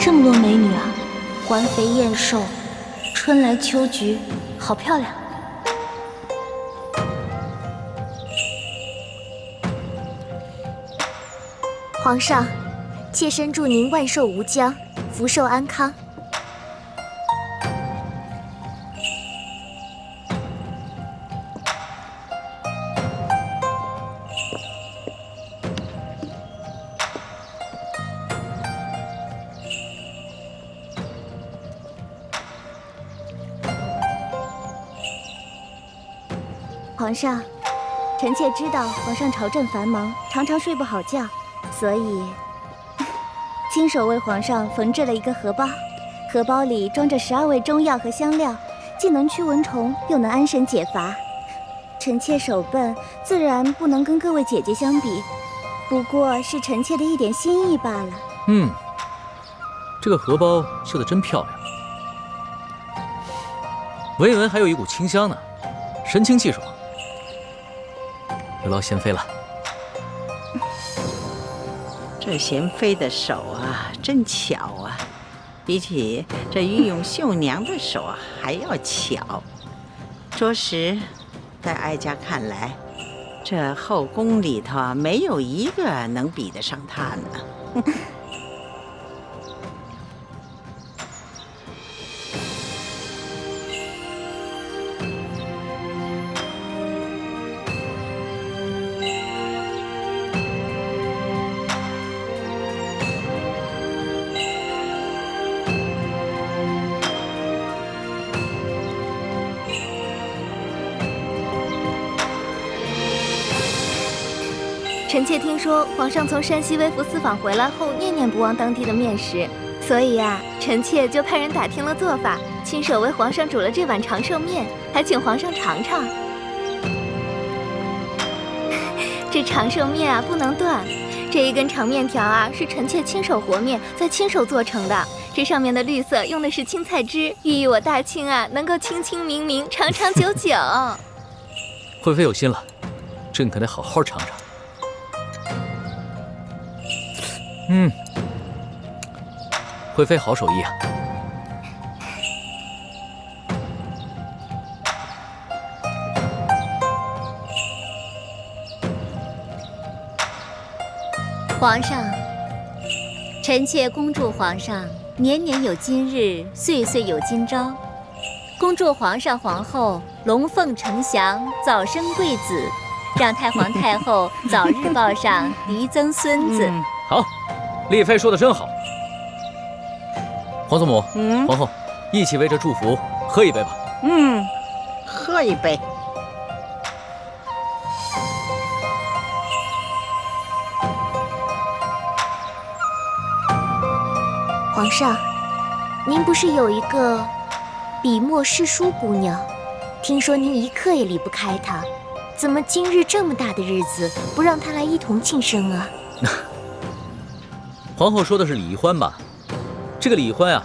这么多美女啊，环肥燕瘦，春来秋菊，好漂亮。皇上，妾身祝您万寿无疆，福寿安康。皇上，臣妾知道皇上朝政繁忙，常常睡不好觉，所以亲手为皇上缝制了一个荷包。荷包里装着12味中药和香料，既能驱蚊虫，又能安神解乏。臣妾手笨，自然不能跟各位姐姐相比，不过是臣妾的一点心意罢了。这个荷包绣得真漂亮，闻一闻还有一股清香呢，神清气爽。有劳贤妃了。这贤妃的手啊，真巧啊，比起这御用绣娘的手啊还要巧。着实，在哀家看来，这后宫里头没有一个能比得上她呢。臣妾听说皇上从山西微服私访回来后，念念不忘当地的面食，所以呀，臣妾就派人打听了做法，亲手为皇上煮了这碗长寿面，还请皇上尝尝。这长寿面啊，不能断。这一根长面条啊，是臣妾亲手和面，再亲手做成的。这上面的绿色用的是青菜汁，寓意我大清啊能够清清明明、长长久久。惠妃有心了，朕可得好好尝尝。惠妃好手艺啊！皇上，臣妾恭祝皇上年年有今日，岁岁有今朝。恭祝皇上皇后龙凤呈祥，早生贵子，让太皇太后早日抱上嫡曾孙子。好，丽妃说的真好。皇祖母，皇后，一起为这祝福喝一杯吧。喝一杯。皇上，您不是有一个笔墨诗书姑娘？听说您一刻也离不开她，怎么今日这么大的日子，不让她来一同庆生啊？皇后说的是李欢吧？这个李欢啊，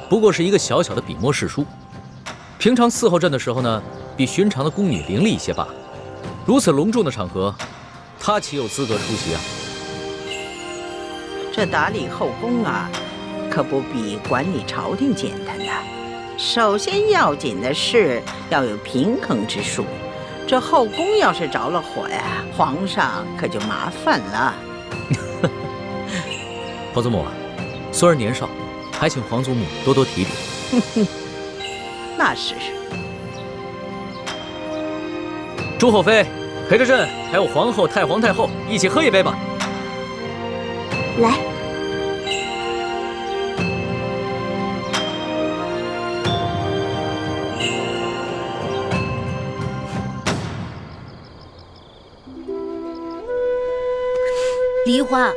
不过是一个小小的笔墨诗书，平常伺候朕的时候呢，比寻常的宫女伶俐一些罢了。如此隆重的场合，她岂有资格出席啊？这打理后宫啊，可不比管理朝廷简单的。首先要紧的是要有平衡之术，这后宫要是着了火呀，皇上可就麻烦了。皇祖母，孙儿年少，还请皇祖母多多提点。那是。朱后妃，陪着朕还有皇后、太皇太后一起喝一杯吧。来。梨花，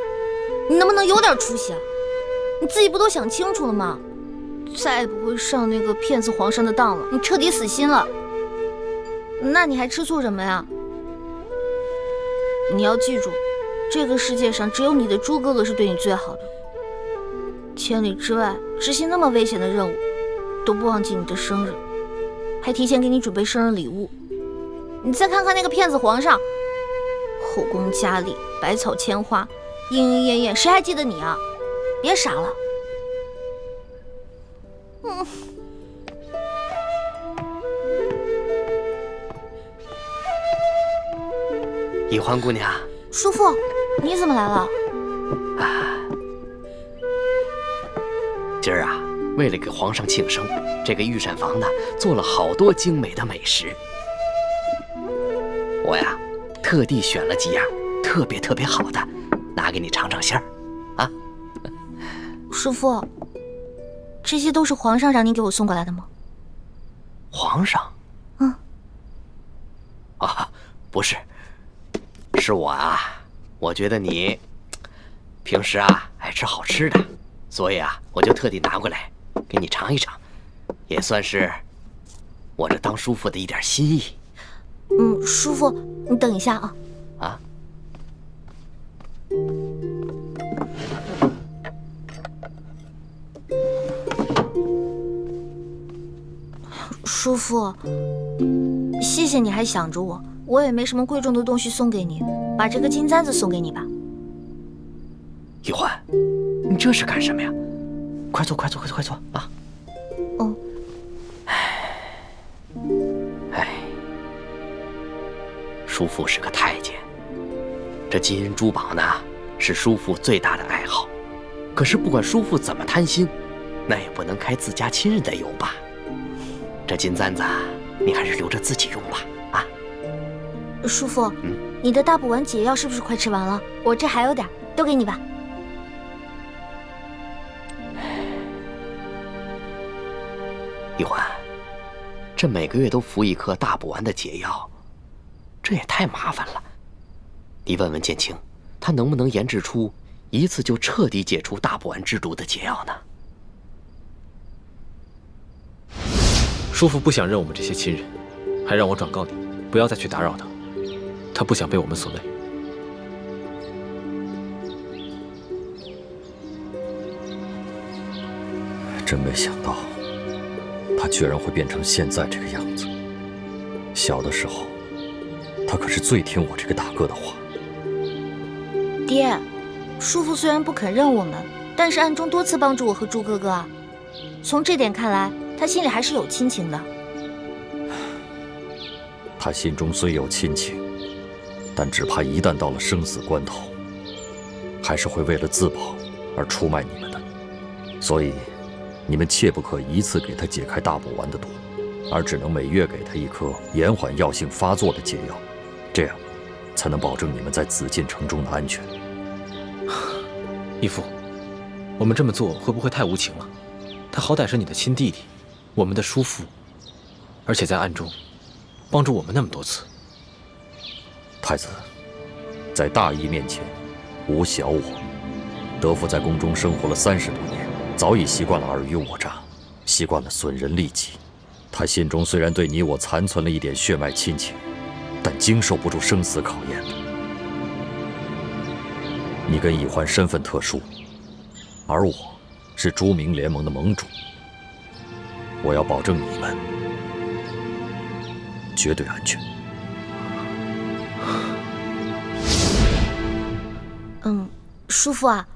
你能不能有点出息啊？你自己不都想清楚了吗？再也不会上那个骗子皇上的当了，你彻底死心了。那你还吃醋什么呀？你要记住，这个世界上只有你的猪哥哥是对你最好的。千里之外执行那么危险的任务，都不忘记你的生日，还提前给你准备生日礼物。你再看看那个骗子皇上，后宫佳丽，百草千花，莺莺燕燕，谁还记得你啊？别傻了。易欢姑娘，叔父，你怎么来了？今儿啊，为了给皇上庆生，这个御膳房呢做了好多精美的美食。我呀，特地选了几样特别好的，拿给你尝尝鲜儿。啊，叔父，这些都是皇上让您给我送过来的吗？皇上？啊，不是，是我啊。我觉得你平时啊爱吃好吃的，所以啊，我就特地拿过来给你尝一尝，也算是我这当叔父的一点心意。叔父，你等一下啊。啊？叔父，谢谢你还想着我，我也没什么贵重的东西送给你，把这个金簪子送给你吧。易欢，你这是干什么呀？快坐啊！哦。叔父是个太监，这金银珠宝呢是叔父最大的爱好。可是不管叔父怎么贪心，那也不能开自家亲人的油吧？这金簪子你还是留着自己用吧。啊，叔父，你的大补丸解药是不是快吃完了？我这还有点，都给你吧。易欢，这每个月都服一颗大补丸的解药，这也太麻烦了。你问问剑清，他能不能研制出一次就彻底解除大补丸之毒的解药呢？叔父不想认我们这些亲人，还让我转告你，不要再去打扰他。他不想被我们所累。真没想到，他居然会变成现在这个样子。小的时候，他可是最听我这个大哥的话。爹，叔父虽然不肯认我们，但是暗中多次帮助我和朱哥哥啊。从这点看来，他心里还是有亲情的。他心中虽有亲情，但只怕一旦到了生死关头，还是会为了自保而出卖你们的。所以，你们切不可一次给他解开大补丸的毒，而只能每月给他一颗延缓药性发作的解药，这样才能保证你们在紫禁城中的安全。义父，我们这么做会不会太无情了？他好歹是你的亲弟弟，我们的叔父，而且在暗中帮助我们那么多次。太子，在大义面前，无小我。德父在宫中生活了30多年，早已习惯了尔虞我诈，习惯了损人利己。他心中虽然对你我残存了一点血脉亲情，但经受不住生死考验的。你跟易欢身份特殊，而我是朱明联盟的盟主。我要保证你们绝对安全。叔父啊，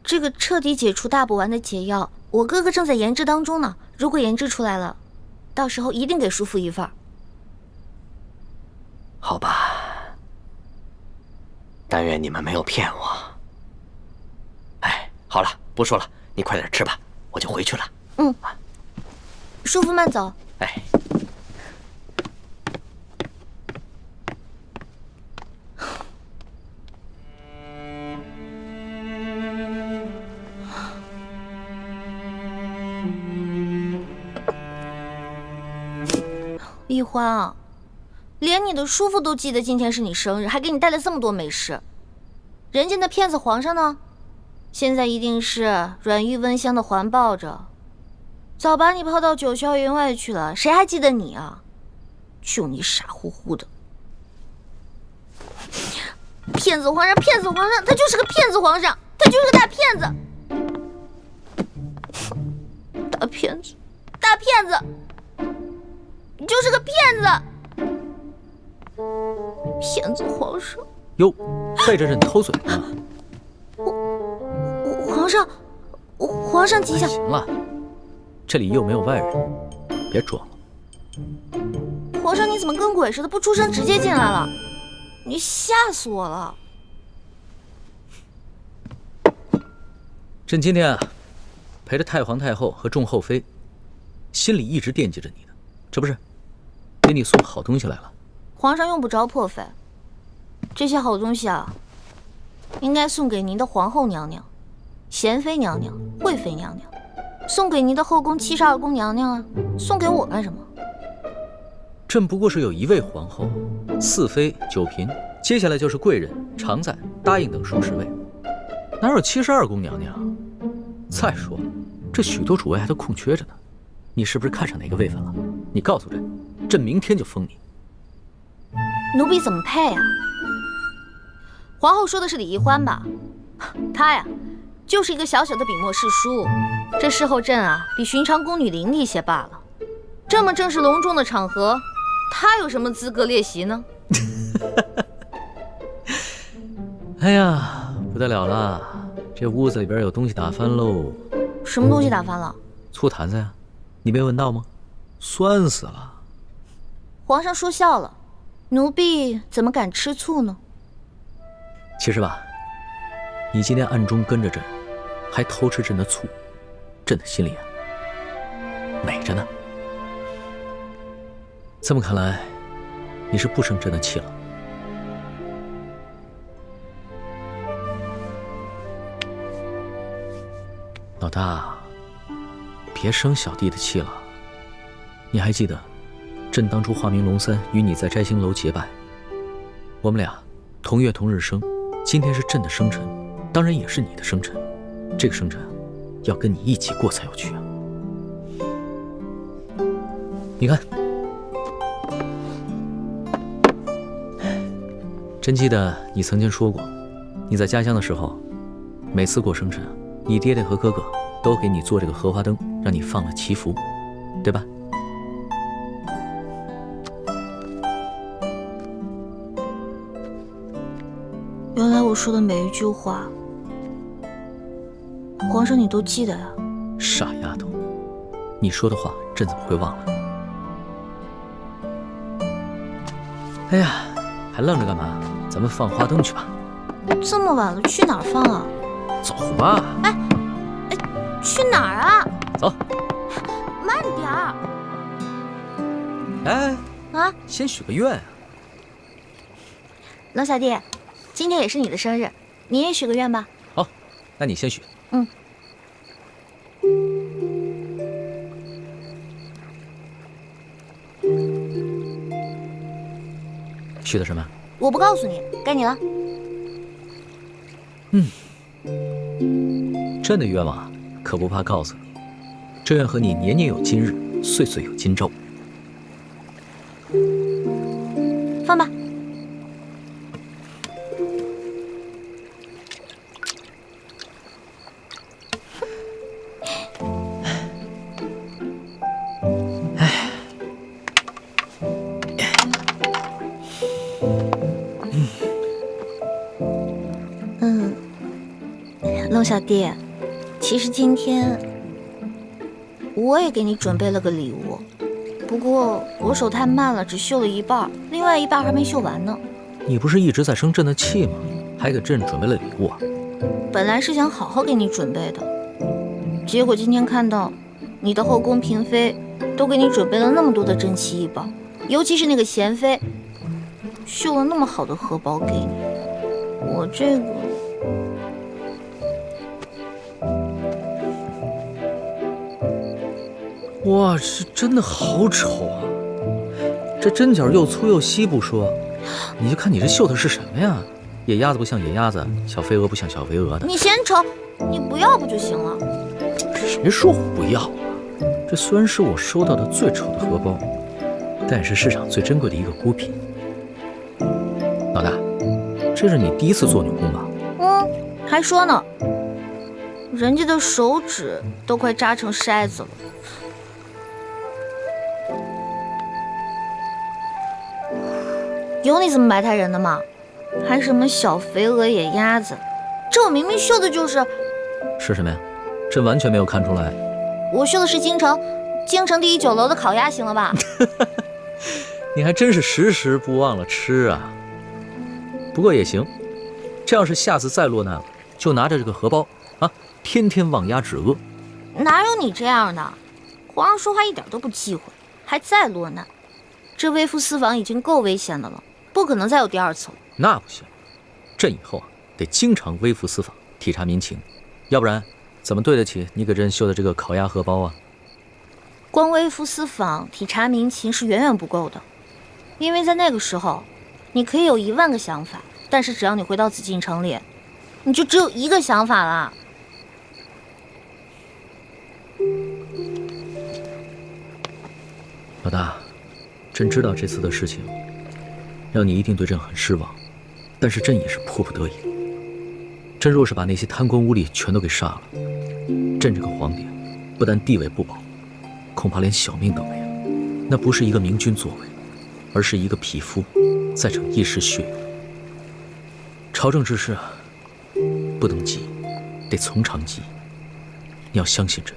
这个彻底解除大补丸的解药，我哥哥正在研制当中呢。如果研制出来了，到时候一定给叔父一份。好吧，但愿你们没有骗我。哎，好了，不说了，你快点吃吧，我就回去了。叔父慢走。哎。易欢啊，连你的叔父都记得今天是你生日，还给你带了这么多美食。人家那骗子皇上呢？现在一定是软玉温香的环抱着，早把你抛到九霄云外去了，谁还记得你啊？就你傻乎乎的，骗子皇上，骗子皇上，他就是个骗子皇上，他就是个大骗子，大骗子，大骗子。你就是个骗子！骗子皇上哟，背着朕偷嘴呢。皇上吉祥。行了，这里又没有外人，别装了。皇上，你怎么跟鬼似的，不出声直接进来了？你吓死我了！朕今天啊，陪着太皇太后和众后妃，心里一直惦记着你呢。这不是给你送好东西来了。皇上用不着破费，这些好东西啊，应该送给您的皇后娘娘、贤妃娘娘、贵妃娘娘，送给您的后宫72宫娘娘啊，送给我干什么？朕不过是有1位皇后、4妃、9嫔，接下来就是贵人、常在、答应等数十位，哪有72宫娘娘？再说了，这许多主位还都空缺着呢，你是不是看上哪个位分了？你告诉朕，朕明天就封你。奴婢怎么配啊？皇后说的是李易欢吧？她呀，就是一个小小的笔墨侍书，这侍候朕啊，比寻常宫女伶俐些罢了。这么正式隆重的场合，她有什么资格列席呢？哎呀，不得了了，这屋子里边有东西打翻喽！什么东西打翻了？醋坛子呀，你没闻到吗？酸死了！皇上说笑了，奴婢怎么敢吃醋呢？其实吧，你今天暗中跟着朕，还偷吃朕的醋，朕的心里啊，美着呢。这么看来，你是不生朕的气了。老大，别生小弟的气了。你还记得，朕当初化名龙三与你在摘星楼结拜，我们俩同月同日生，今天是朕的生辰，当然也是你的生辰。这个生辰要跟你一起过才有趣啊！你看，朕记得你曾经说过，你在家乡的时候，每次过生辰，你爹爹和哥哥都给你做这个荷花灯，让你放了祈福，对吧？原来我说的每一句话，皇上你都记得呀？傻丫头，你说的话朕怎么会忘了？哎呀，还愣着干嘛？咱们放花灯去吧。这么晚了，去哪儿放啊？走吧。哎，去哪儿啊？走。慢点儿。哎，啊，先许个愿啊。冷小弟，今天也是你的生日，你也许个愿吧。好，那你先许。嗯。许的什么？我不告诉你，该你了。朕的愿望可不怕告诉你，这愿和你年年有今日，岁岁有今朝。放吧。龙小弟，其实今天我也给你准备了个礼物，不过我手太慢了，只绣了一半，另外一半还没绣完呢。你不是一直在生朕的气吗？还给朕准备了礼物啊？本来是想好好给你准备的，结果今天看到你的后宫嫔妃都给你准备了那么多的珍奇异宝，尤其是那个贤妃，绣了那么好的荷包给你，我这个……哇，这真的好丑啊！这针脚又粗又稀不说，你就看你这绣的是什么呀？野鸭子不像野鸭子，小飞蛾不像小飞蛾的。你嫌丑，你不要不就行了？谁说我不要了？这虽然是我收到的最丑的荷包，但也是市场最珍贵的一个孤品。老大，这是你第一次做女工吧？还说呢，人家的手指都快扎成筛子了。有你这么埋汰人的吗？还什么小肥鹅野鸭子，这我明明绣的就是……是什么呀？朕完全没有看出来。我绣的是京城第一酒楼的烤鸭，行了吧？你还真是时时不忘了吃啊。不过也行，这要是下次再落难了，就拿着这个荷包啊，天天望鸭止饿。哪有你这样的？皇上说话一点都不忌讳，还再落难。这微服私访已经够危险的了，不可能再有第二次了。那不行，朕以后啊得经常微服私访，体察民情，要不然怎么对得起你给朕绣的这个烤鸭荷包啊？光微服私访、体察民情是远远不够的，因为在那个时候，你可以有10000个想法，但是只要你回到紫禁城里，你就只有一个想法了。老大，朕知道这次的事情让你一定对朕很失望，但是朕也是迫不得已。朕若是把那些贪官污吏全都给杀了，朕这个皇帝不但地位不保，恐怕连小命都没了。那不是一个明君作为，而是一个匹夫在逞一时血勇。朝政之事啊，不能急，得从长计议。你要相信朕，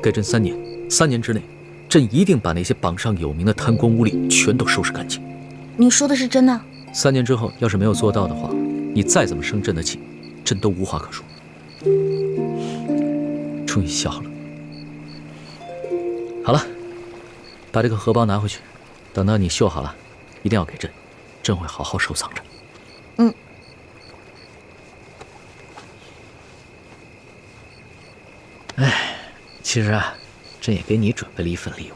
给朕3年，3年之内，朕一定把那些榜上有名的贪官污吏全都收拾干净。你说的是真的？3年之后，要是没有做到的话，你再怎么生朕的气，朕都无话可说。终于笑了。好了，把这个荷包拿回去，等到你绣好了，一定要给朕，朕会好好收藏着。嗯。哎，其实啊，朕也给你准备了一份礼物。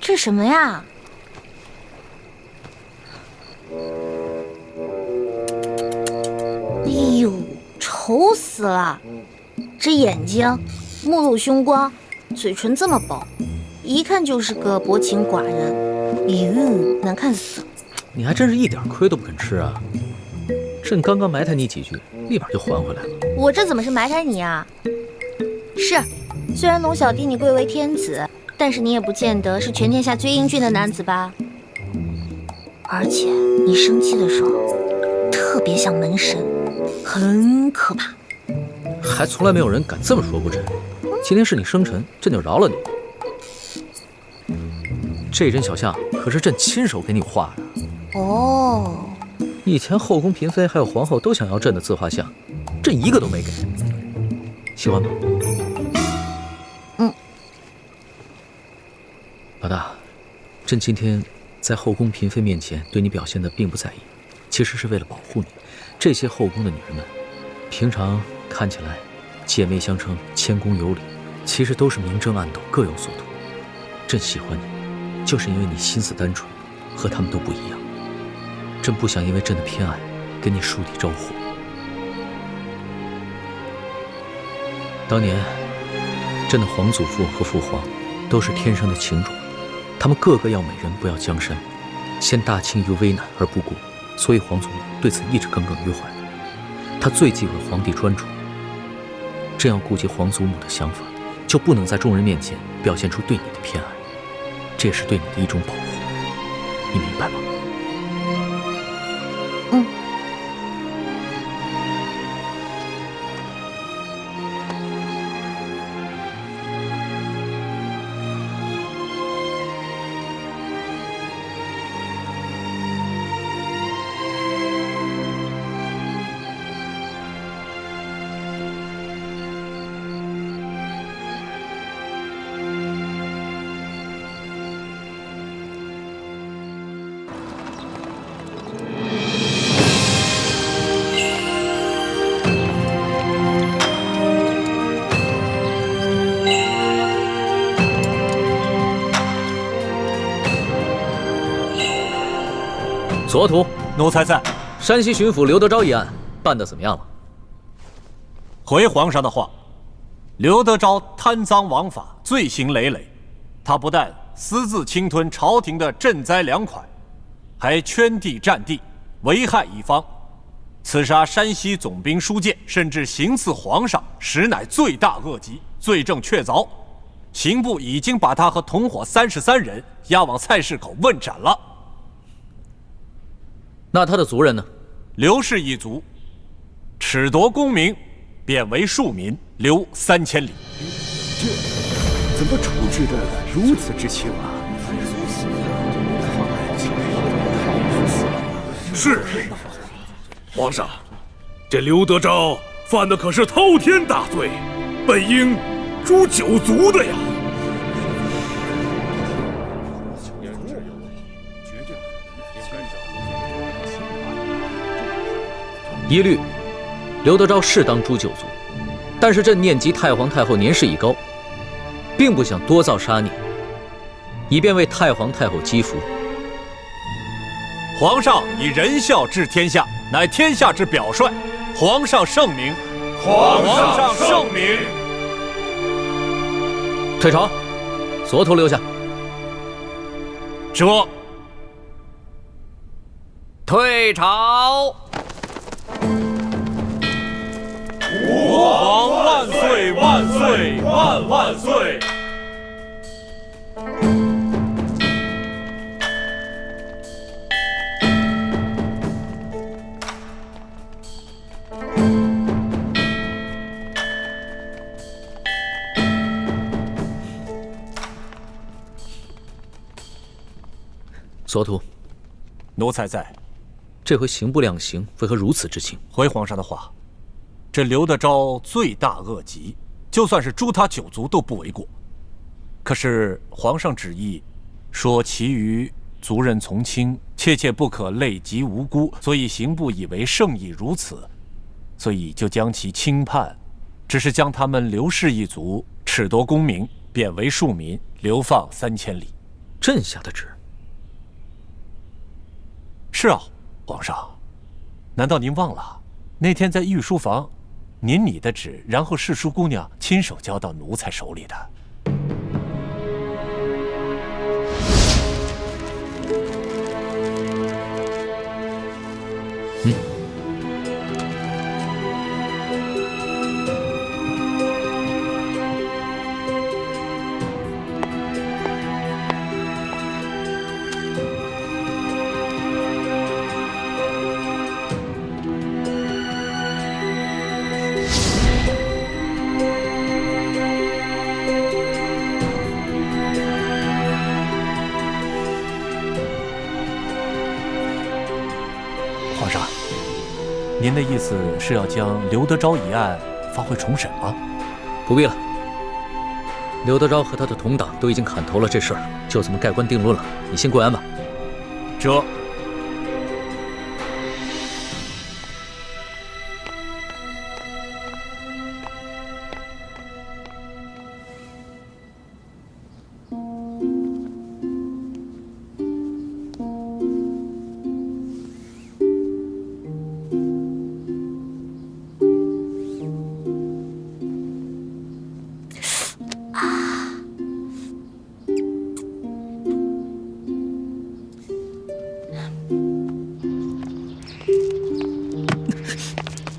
这什么呀？哎呦，丑死了！这眼睛，目露凶光，嘴唇这么薄，一看就是个薄情寡人。哟，难看死了！你还真是一点亏都不肯吃啊！朕刚刚埋汰你几句，立马就还回来了。我这怎么是埋汰你啊？是，虽然龙小弟你贵为天子，但是你也不见得是全天下最英俊的男子吧？而且你生气的时候，特别像门神，很可怕。还从来没有人敢这么说过朕。今天是你生辰，朕就饶了你。这针小象可是朕亲手给你画的。哦。以前后宫嫔妃还有皇后都想要朕的自画像，朕一个都没给。喜欢吗？嗯。老大，朕今天在后宫嫔妃面前对你表现的并不在意，其实是为了保护你。这些后宫的女人们，平常看起来姐妹相称、谦恭有礼，其实都是明争暗斗，各有所图。朕喜欢你，就是因为你心思单纯，和他们都不一样。朕不想因为朕的偏爱给你树敌招祸。当年，朕的皇祖父和父皇都是天生的情种，他们个个要美人不要江山，陷大清于危难而不顾，所以皇祖母对此一直耿耿于怀。他最忌讳皇帝专宠，朕要顾及皇祖母的想法，就不能在众人面前表现出对你的偏爱，这也是对你的一种保护，你明白吗？嗯。左土，奴才在。山西巡抚刘德昭一案办得怎么样了？回皇上的话，刘德昭贪赃枉法，罪行累累。他不但私自侵吞朝廷的赈灾粮款，还圈地占地，危害一方。刺杀山西总兵书建，甚至行刺皇上，实乃罪大恶极，罪证确凿。刑部已经把他和同伙33人押往菜市口问斩了。那他的族人呢？刘氏一族，褫夺功名，贬为庶民。流3000里。这怎么处置的如此之轻啊？是，皇上，这刘德昭犯的可是滔天大罪，本应诛九族的呀。一律，刘德昭是当诛九族，但是朕念及太皇太后年事已高，并不想多造杀孽，以便为太皇太后积福。皇上以仁孝治天下，乃天下之表率。皇上圣明，皇上圣明。退朝，所徒留下。这退朝。吾皇万岁万岁万万岁！所徒，奴才在。这回刑部量刑，为何如此之轻？回皇上的话，这刘德昭罪大恶极，就算是诛他9族都不为过。可是皇上旨意说，其余族人从轻，切不可累及无辜，所以刑部以为圣意如此，所以就将其轻判，只是将他们刘氏一族褫夺功名，贬为庶民，流放3000里。朕下的旨。是啊，皇上，难道您忘了那天在御书房，您拟的旨，然后侍书姑娘亲手交到奴才手里的？皇上，您的意思是要将刘德昭一案发回重审吗？不必了，刘德昭和他的同党都已经砍头了，这事儿就这么盖棺定论了。你先跪安吧。这。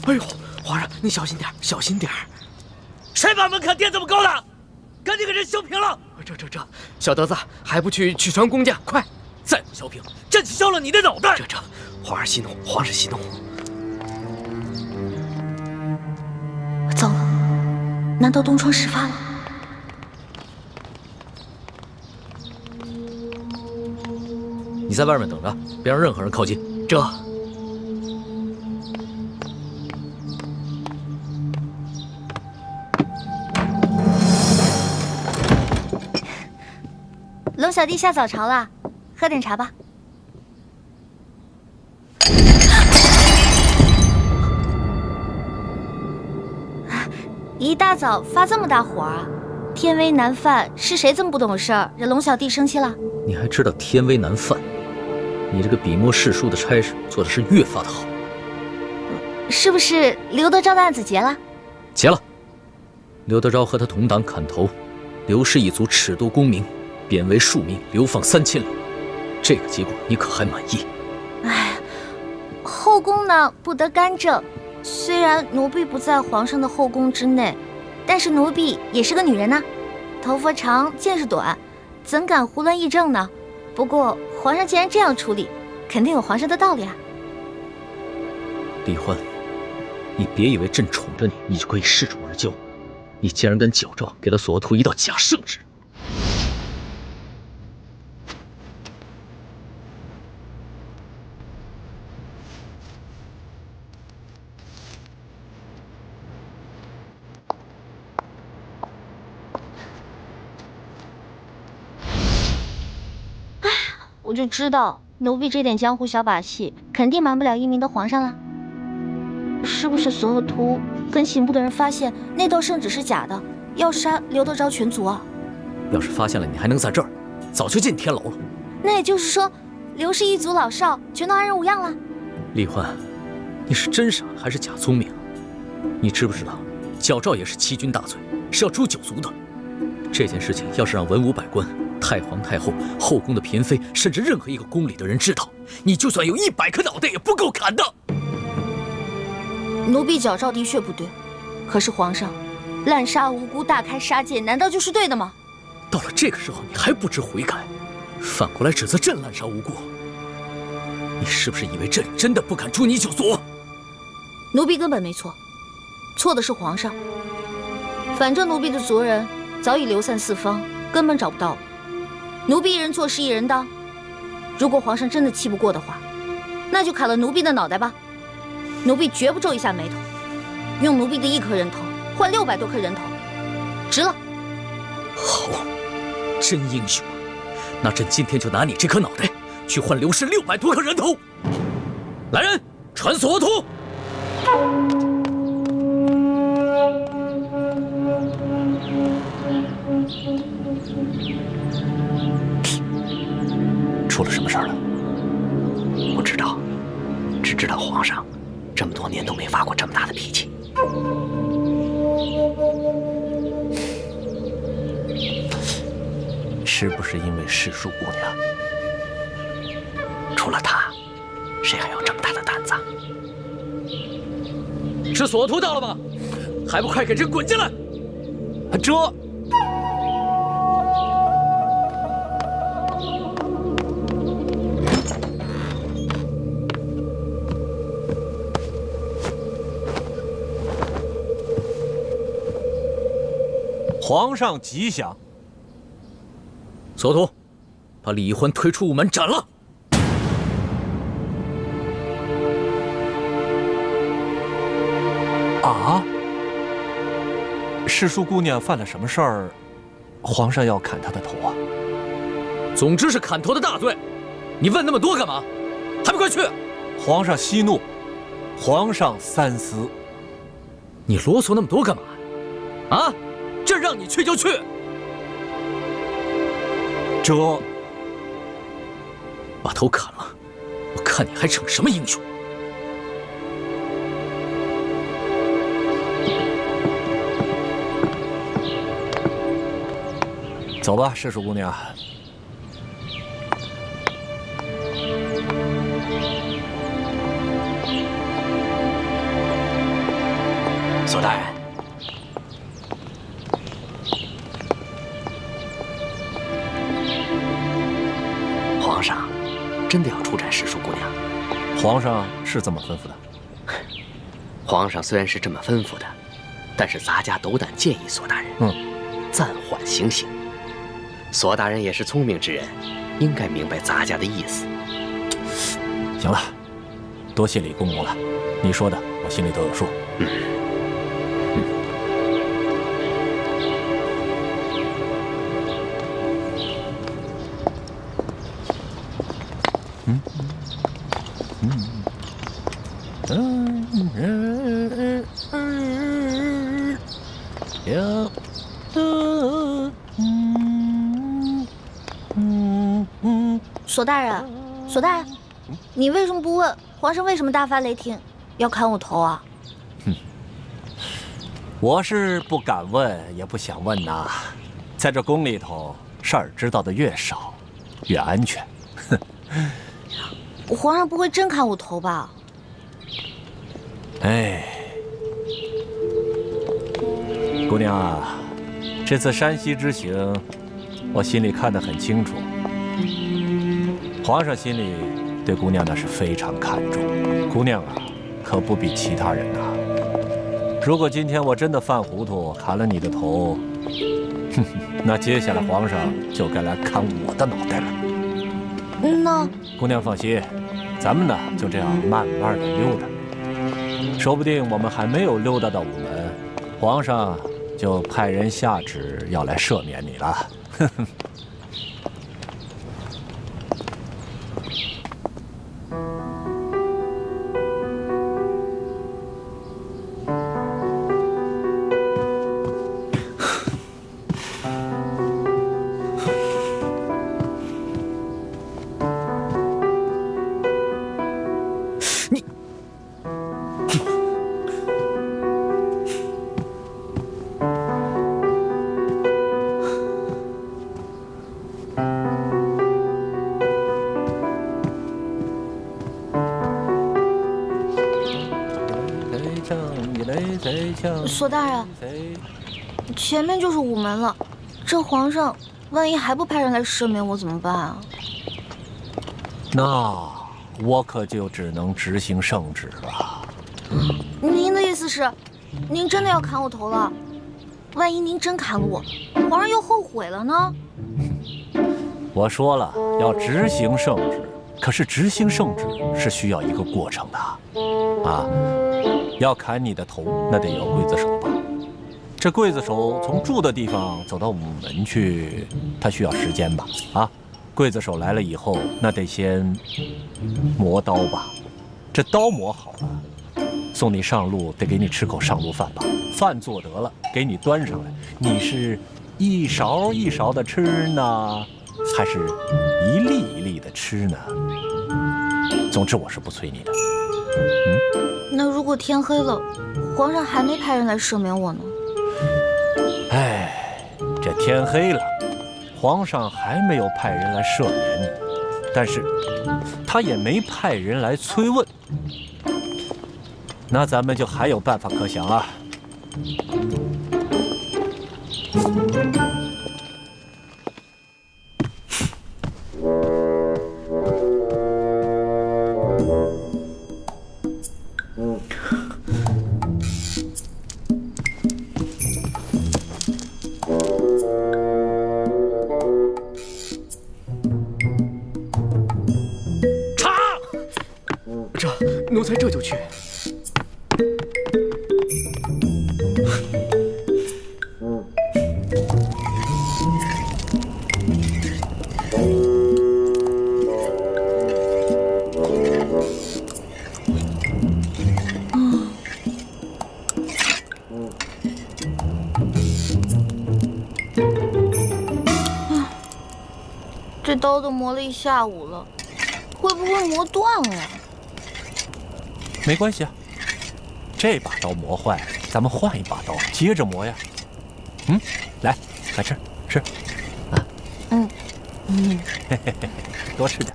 哎呦，皇上，你小心点，小心点！谁把门槛垫这么高的？赶紧给人削平了！这，小德子还不去传公家，快！再不削平，朕削了你的脑袋！这，皇上息怒，皇上息怒。糟了，难道东窗事发了？你在外面等着，别让任何人靠近。这。龙小弟下早朝了，喝点茶吧。一大早发这么大火啊！天威难犯，是谁这么不懂事儿，惹龙小弟生气了？你还知道天威难犯？你这个笔墨侍书的差事做的是越发的好。是不是刘德昭的案子结了？结了。刘德昭和他同党砍头，刘氏一族褫夺功名，贬为庶民，流放3000里。这个结果你可还满意？哎，后宫呢不得干政。虽然奴婢不在皇上的后宫之内，但是奴婢也是个女人呢，头发长，见识短，怎敢胡乱议政呢？不过皇上既然这样处理，肯定有皇上的道理啊。李欢，你别以为朕宠着你，你就可以恃宠而骄。你竟然跟矫诏给了索额图一道假圣旨！我就知道奴婢这点江湖小把戏肯定瞒不了英明的皇上啦。是不是索额图跟刑部的人发现那道圣旨是假的，要杀刘德昭全族啊？要是发现了，你还能在这儿？早就进天牢了。那也就是说，刘氏一族老少全都安然无恙了？李欢，你是真傻还是假聪明啊？你知不知道，矫诏也是欺君大罪，是要诛九族的。这件事情要是让文武百官、太皇太后、后宫的嫔妃，甚至任何一个宫里的人知道，你就算有100颗脑袋也不够砍的。奴婢矫诏的确不对，可是皇上，滥杀无辜、大开杀戒，难道就是对的吗？到了这个时候，你还不知悔改，反过来指责朕滥杀无辜，你是不是以为朕真的不敢诛你九族？奴婢根本没错，错的是皇上。反正奴婢的族人早已流散四方，根本找不到了。奴婢一人做事一人当，如果皇上真的气不过的话，那就砍了奴婢的脑袋吧。奴婢绝不皱一下眉头，用奴婢的1颗人头换600多颗人头，值了。好，真英雄啊！那朕今天就拿你这颗脑袋去换刘氏600多颗人头。来人，传索额图。出了什么事儿了？不知道，只知道皇上这么多年都没发过这么大的脾气。是不是因为世淑姑娘？除了她，谁还有这么大的胆子？是索额图到了吗？还不快给朕滚进来！这。皇上吉祥。索额图，把李欢推出午门斩了。啊！世淑姑娘犯了什么事儿？皇上要砍她的头啊？总之是砍头的大罪。你问那么多干嘛？还不快去！皇上息怒，皇上三思。你啰嗦那么多干嘛呀？啊！朕让你去就去。这把头砍了，我看你还逞什么英雄！走吧，世淑姑娘。索大人，皇上真的要处斩世淑姑娘？皇上是这么吩咐的。皇上虽然是这么吩咐的，但是咱家斗胆建议索大人，暂缓行刑。索大人也是聪明之人，应该明白咱家的意思。行了，多谢李公公了，你说的我心里都有数。索大人，索大人，你为什么不问皇上为什么大发雷霆，要砍我头啊？我是不敢问，也不想问呐。在这宫里头，事儿知道的越少，越安全。皇上不会真砍我头吧？哎，姑娘啊，这次山西之行，我心里看得很清楚。皇上心里对姑娘那是非常看重，姑娘啊，可不比其他人呐。如果今天我真的犯糊涂砍了你的头，那接下来皇上就该来砍我的脑袋了。那姑娘放心，咱们呢就这样慢慢的溜达，说不定我们还没有溜达到午门，皇上就派人下旨要来赦免你了。索大人，前面就是午门了，这皇上万一还不派人来赦免我怎么办啊？那我可就只能执行圣旨了。您的意思是，您真的要砍我头了？万一您真砍了我，皇上又后悔了呢？我说了要执行圣旨，可是执行圣旨是需要一个过程的，啊。要砍你的头，那得有刽子手吧？这刽子手从住的地方走到午门去，他需要时间吧？啊，刽子手来了以后，那得先磨刀吧？这刀磨好了，送你上路，得给你吃口上路饭吧？饭做得了，给你端上来，你是一勺一勺的吃呢，还是一粒一粒的吃呢？总之，我是不催你的。那如果天黑了，皇上还没派人来赦免我呢？哎，这天黑了，皇上还没有派人来赦免你，但是他也没派人来催问，那咱们就还有办法可想啊。奴才这就去。这刀都磨了一下午了，会不会磨断了呀？没关系啊，这把刀磨坏，咱们换一把刀，接着磨呀。来，快吃吃，啊，嘿嘿嘿，多吃点。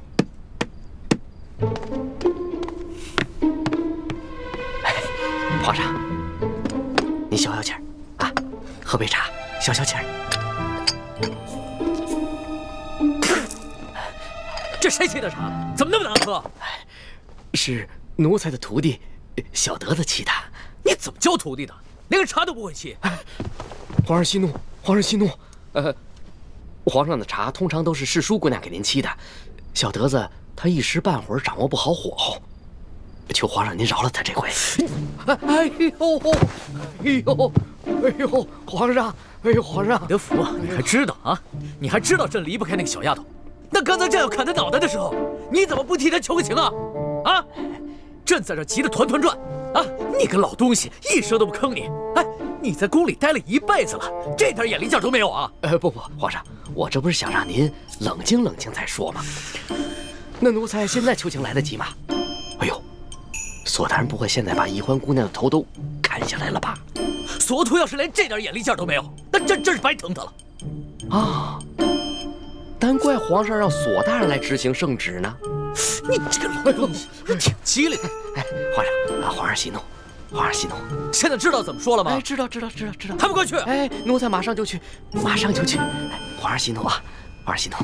皇上，你消消气儿啊，喝杯茶消消气儿。这谁沏的茶？怎么那么难喝？是奴才的徒弟小德子沏的。你怎么教徒弟的？连个茶都不会沏？皇上息怒，皇上息怒。皇上的茶通常都是世淑姑娘给您沏的，小德子她一时半会儿掌握不好火候，求皇上您饶了她这回。哎呦，皇上，皇上，德福，你还知道啊？你还知道朕离不开那个小丫头？那刚才朕要砍她脑袋的时候，你怎么不替她求个情啊？啊！朕在这急得团团转啊！你个老东西，一声都不吭你！哎，你在宫里待了一辈子了，这点眼力劲都没有啊！不，皇上，我这不是想让您冷静冷静再说吗？那奴才现在求情来得及吗？哎呦，索大人不会现在把宜欢姑娘的头都砍下来了吧？索图要是连这点眼力劲都没有，那朕真是白疼他了。啊！难怪皇上让索大人来执行圣旨呢。你这个老东西，挺机灵。哎，皇上息怒，皇上息怒。现在知道怎么说了吗？哎，知道。还不快去！哎，奴才马上就去。哎，皇上息怒啊，皇上息怒。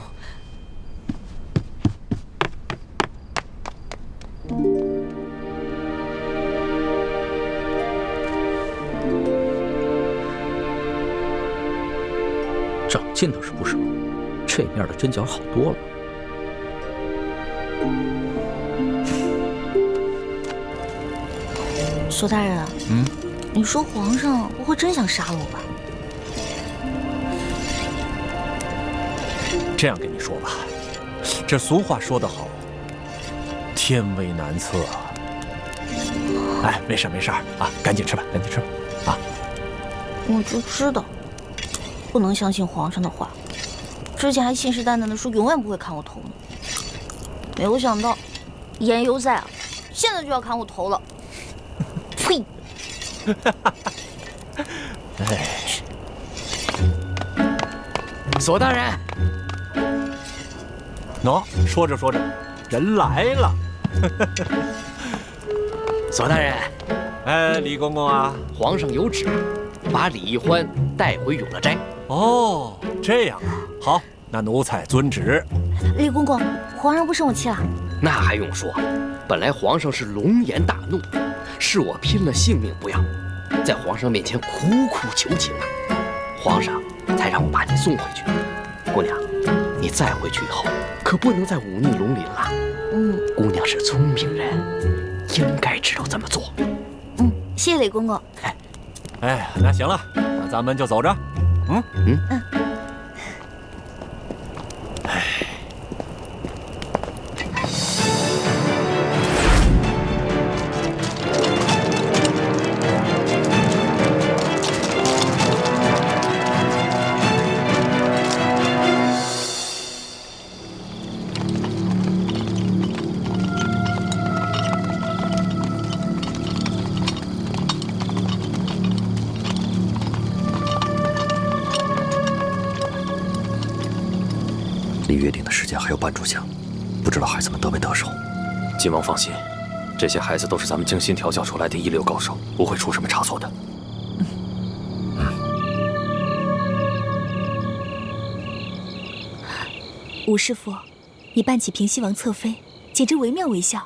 长进倒是不少，这面的针脚好多了。索大人，你说皇上不会真想杀了我吧？这样跟你说吧，这俗话说得好，天威难测啊。哎，没事啊，赶紧吃吧啊！我就知道，不能相信皇上的话。之前还信誓旦旦的说永远不会砍我头呢，没有想到言犹在耳，现在就要砍我头了。呸！哎，索大人，喏，说着人来了。索大人，哎，李公公啊，皇上有旨，把李易欢带回永乐斋。哦，这样啊，好，那奴才遵旨。李公公，皇上不生我气了？那还用说，本来皇上是龙颜大怒，是我拼了性命不要，在皇上面前苦苦求情啊，皇上才让我把你送回去。姑娘，你再回去以后，可不能再忤逆龙鳞了。姑娘是聪明人，应该知道怎么做。谢谢李公公。哎，那行了，那咱们就走着。离约定的时间还有半炷香，不知道孩子们得没得手。晋王放心，这些孩子都是咱们精心调教出来的一流高手，不会出什么差错的。武师傅，你扮起平西王侧妃，简直惟妙惟肖。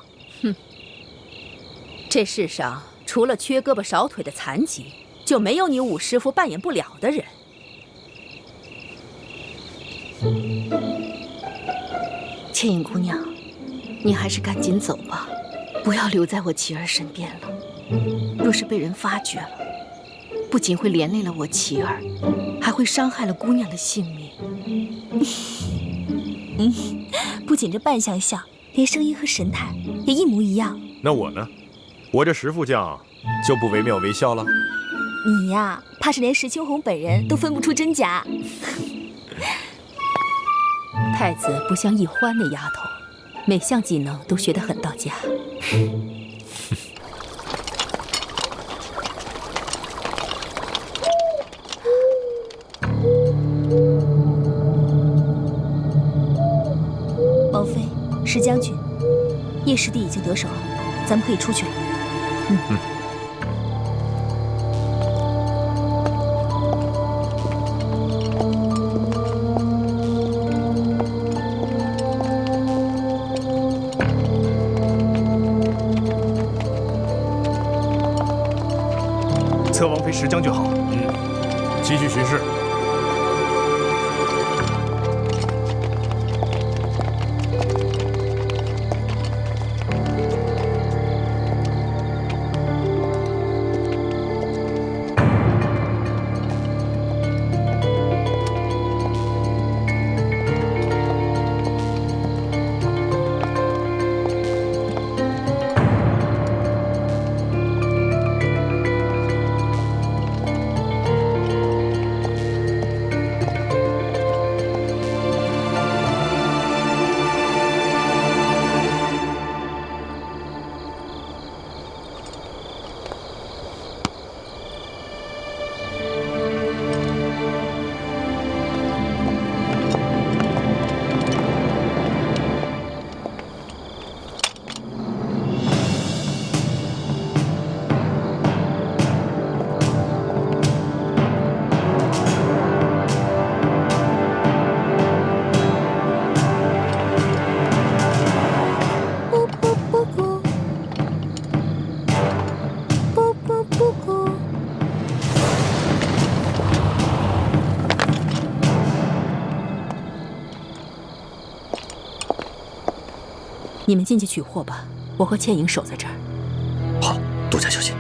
这世上除了缺胳膊少腿的残疾，就没有你武师傅扮演不了的人。倩影姑娘，你还是赶紧走吧，不要留在我琪儿身边了。若是被人发觉了，不仅会连累了我琪儿，还会伤害了姑娘的性命。不仅这扮相像，连声音和神态也一模一样。那我呢？我这石副将就不惟妙惟肖了？你呀，怕是连石青红本人都分不出真假。太子不像易欢那丫头，每项技能都学得很到家。王妃，石将军，叶师弟已经得手了，咱们可以出去了。侧王妃石将军好。继续巡视。你们进去取货吧，我和倩影守在这儿。好，多加小心。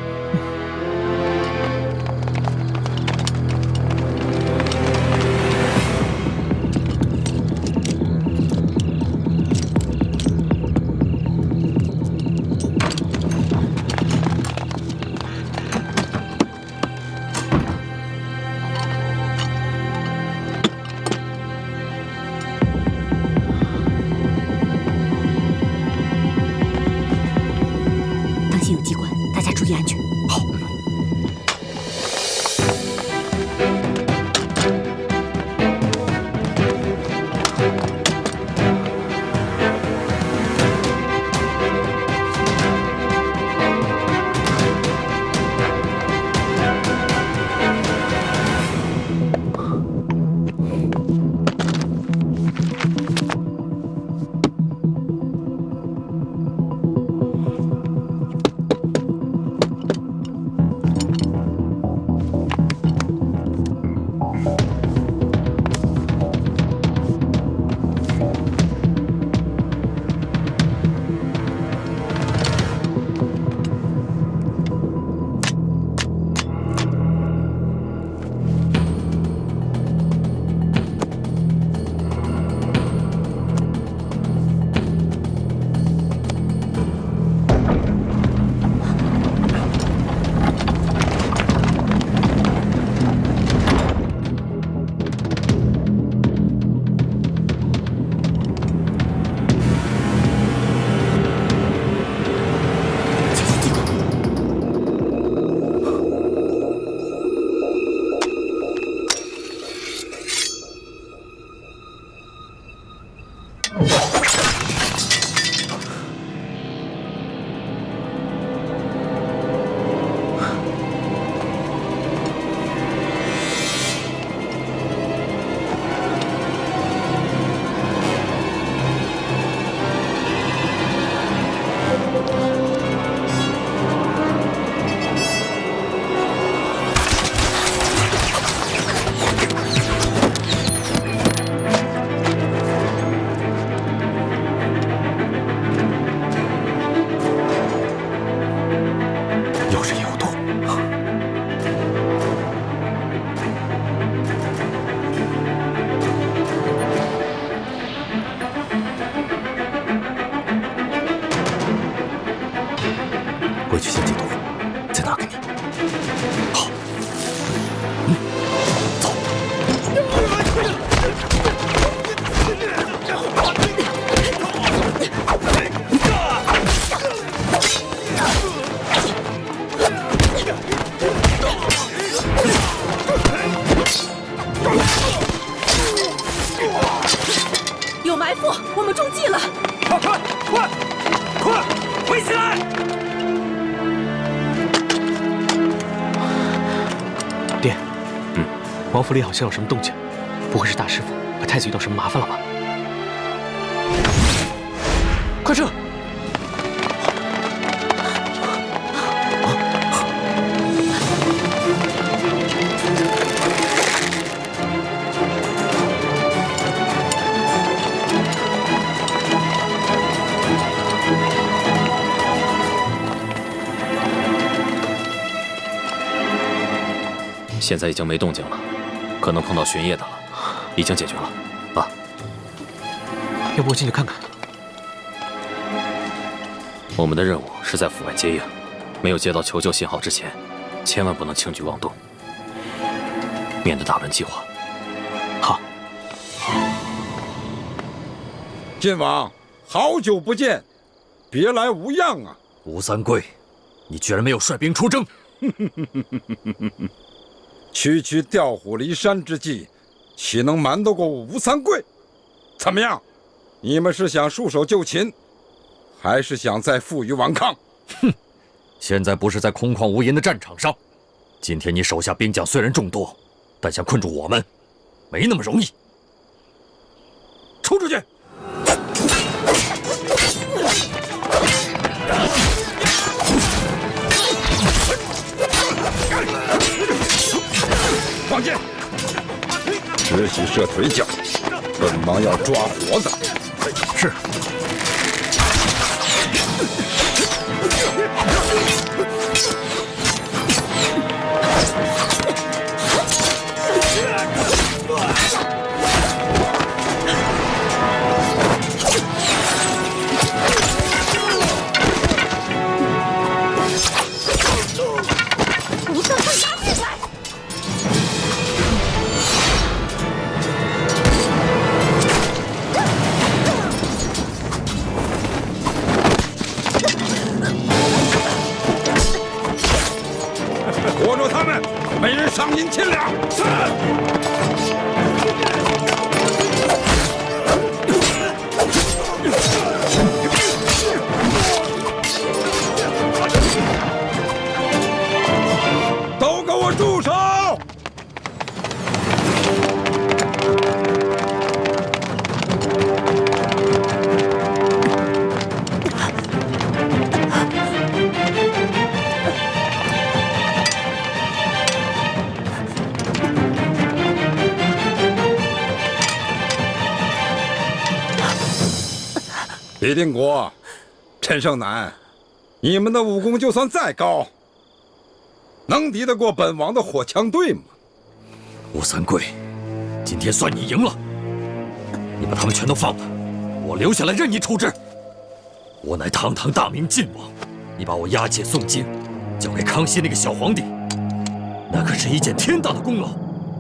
王府里好像有什么动静，不会是大师傅和太子遇到什么麻烦了吧？快撤！现在已经没动静了，可能碰到巡夜的了，已经解决了。啊，要不我进去看看？我们的任务是在府外接应，没有接到求救信号之前，千万不能轻举妄动，免得打乱计划。好。晋王，好久不见，别来无恙啊！吴三桂，你居然没有率兵出征！区区调虎离山之计，岂能瞒得过吴三桂？怎么样？你们是想束手就擒，还是想再负隅顽抗？哼！现在不是在空旷无垠的战场上。今天你手下兵将虽然众多，但想困住我们，没那么容易。冲出去！放箭！只许射腿脚，本王要抓活的。是。捉住他们，每人赏银千两。是。都给我住手！李定国、陈胜男，你们的武功就算再高，能敌得过本王的火枪队吗？吴三桂，今天算你赢了。你把他们全都放了，我留下来任你处置。我乃堂堂大明晋王，你把我押解送京，交给康熙那个小皇帝，那可是一件天大的功劳，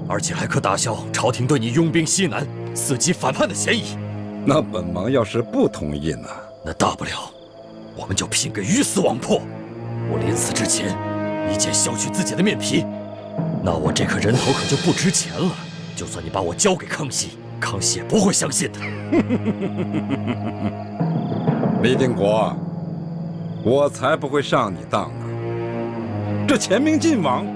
而且还可打消朝廷对你拥兵西南、伺机反叛的嫌疑。那本王要是不同意呢？那大不了，我们就拼个鱼死网破。我临死之前，一剑削去自己的面皮，那我这颗人头可就不值钱了。就算你把我交给康熙，康熙也不会相信的。李定国，我才不会上你当呢。这前明晋王，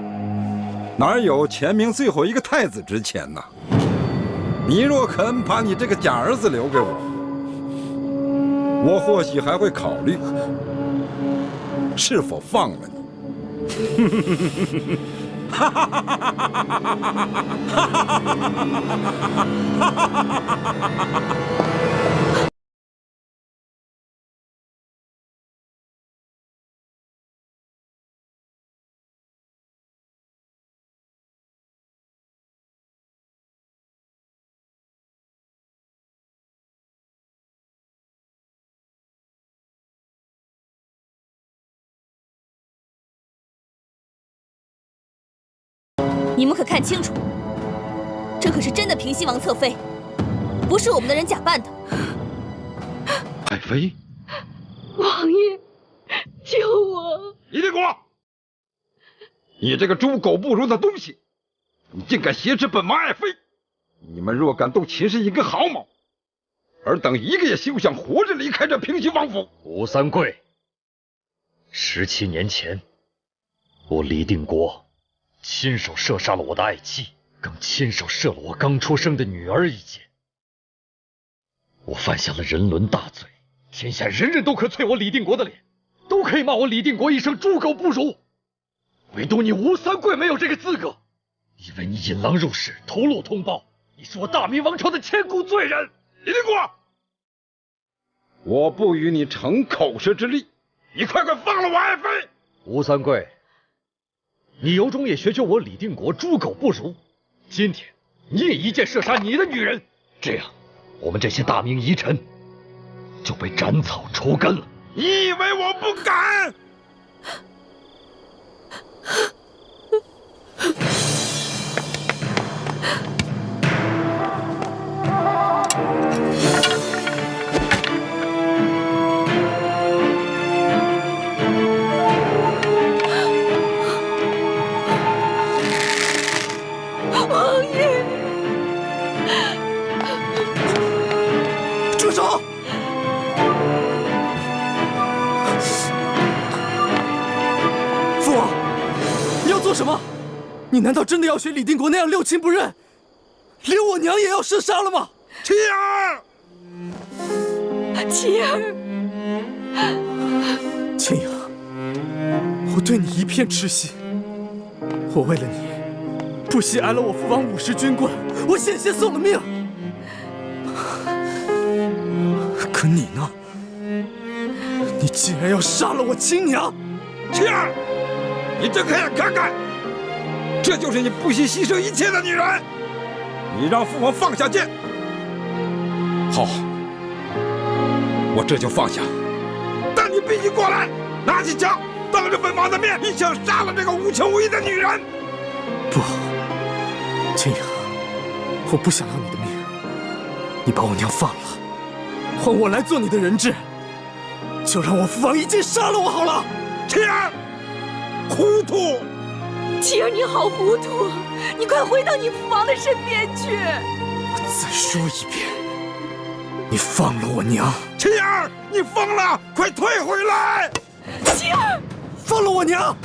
哪有前明最后一个太子值钱呢？你若肯把你这个假儿子留给我，我或许还会考虑是否放了你。哈哈哈哈哈！你们可看清楚，这可是真的平西王侧妃，不是我们的人假扮的。爱妃，王爷，救我！李定国，你这个猪狗不如的东西，你竟敢挟持本王爱妃！你们若敢动秦氏一根毫毛，尔等一个也休想活着离开这平西王府！吴三桂，17年前，我李定国亲手射杀了我的爱妻，更亲手射了我刚出生的女儿一箭。我犯下了人伦大罪，天下人人都可啐我李定国的脸，都可以骂我李定国一声猪狗不如，唯独你吴三桂没有这个资格，因为你引狼入室，屠戮同胞，你是我大明王朝的千古罪人。李定国，我不与你逞口舌之力，你快快放了我爱妃！吴三桂，你有种也学学我李定国猪狗不如，今天你也一箭射杀你的女人，这样我们这些大明遗臣就被斩草除根了。你以为我不敢？王爷，住手！父王，你要做什么？你难道真的要学李定国那样六亲不认，连我娘也要射杀了吗？妻儿，妻儿，青阳，我对你一片痴心，我为了你不惜挨了我父王50军棍，我险些送了命。可你呢？你竟然要杀了我亲娘！妻儿，你睁开眼看看，这就是你不惜牺牲一切的女人！你让父王放下剑。好，我这就放下。但你必须过来，拿起枪，当着本王的面一枪杀了这个无情无义的女人！不，青阳，我不想要你的命，你把我娘放了，换我来做你的人质，就让我父王一剑杀了我好了。妻儿，糊涂！琪儿，你好糊涂，你快回到你父王的身边去。我再说一遍，你放了我娘！琪儿，你疯了，快退回来！琪儿，放了我娘！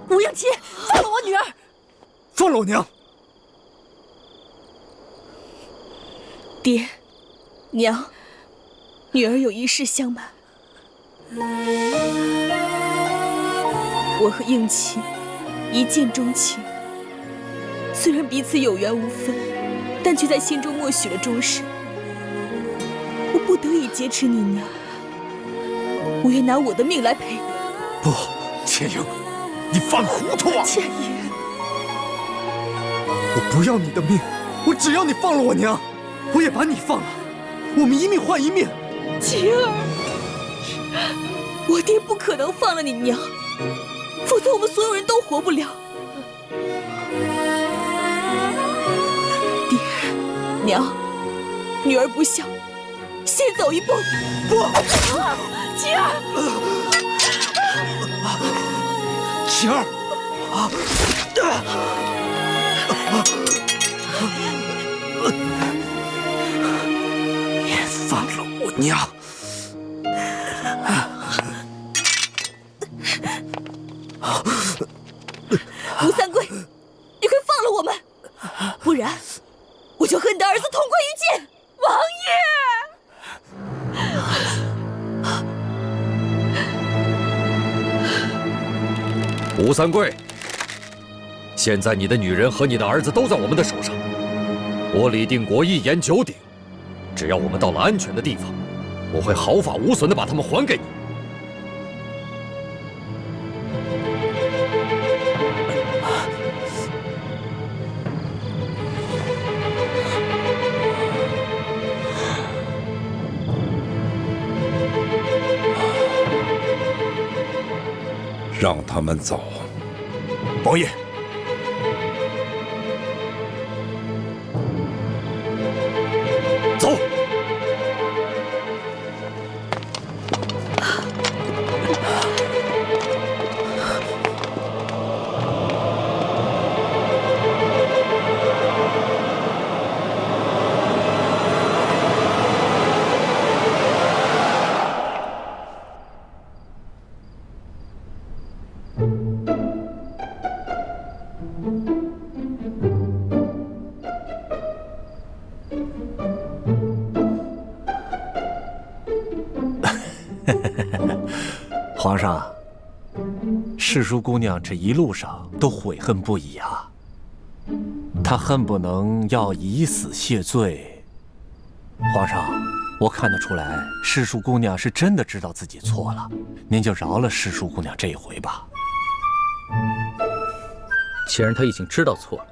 吴应钦，放了我女儿！放了我娘！爹，娘，女儿有一事相瞒。我和应钦一见钟情，虽然彼此有缘无分，但却在心中默许了终身。我不得已劫持你娘，我愿拿我的命来赔。不，千英，你犯糊涂啊！千英，我不要你的命，我只要你放了我娘，我也把你放了，我们一命换一命。琪儿，我爹不可能放了你娘，否则我们所有人都活不了。爹娘，女儿不孝，先走一步。不，琪儿，琪儿，你放了我娘！吴三桂，你快放了我们，不然我就和你的儿子同归于尽！王爷，吴三桂，现在你的女人和你的儿子都在我们的手上，我李定国一言九鼎，只要我们到了安全的地方，我会毫发无损地把他们还给你。让他们走。王爷，走。皇上，世淑姑娘这一路上都悔恨不已啊，她恨不能要以死谢罪。皇上，我看得出来，世淑姑娘是真的知道自己错了，您就饶了世淑姑娘这一回吧。既然她已经知道错了，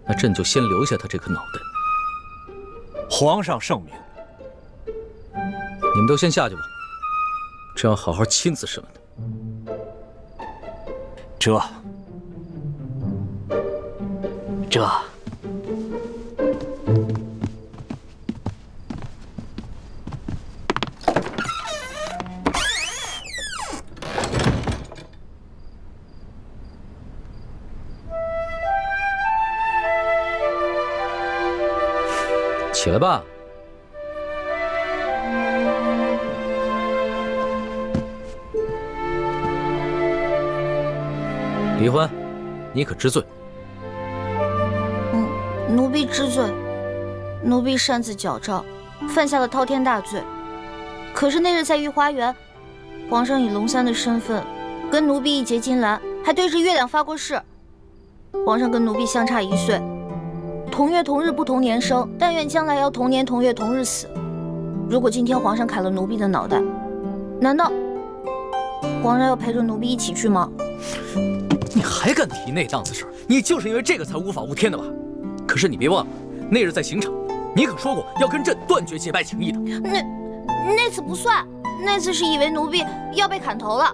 那朕就先留下她这颗脑袋。皇上圣明。你们都先下去吧。朕要好好亲自审问他。这起来吧。李欢，你可知罪？奴婢知罪。奴婢擅自矫诏，犯下了滔天大罪。可是那日在御花园，皇上以龙三的身份跟奴婢一结金兰，还对着月亮发过誓。皇上跟奴婢相差1岁，同月同日不同年生，但愿将来要同年同月同日死。如果今天皇上砍了奴婢的脑袋，难道皇上要陪着奴婢一起去吗？你还敢提那档子事儿？你就是因为这个才无法无天的吧？可是你别忘了，那日在刑场，你可说过要跟朕断绝结拜情谊的。那次不算，那次是以为奴婢要被砍头了，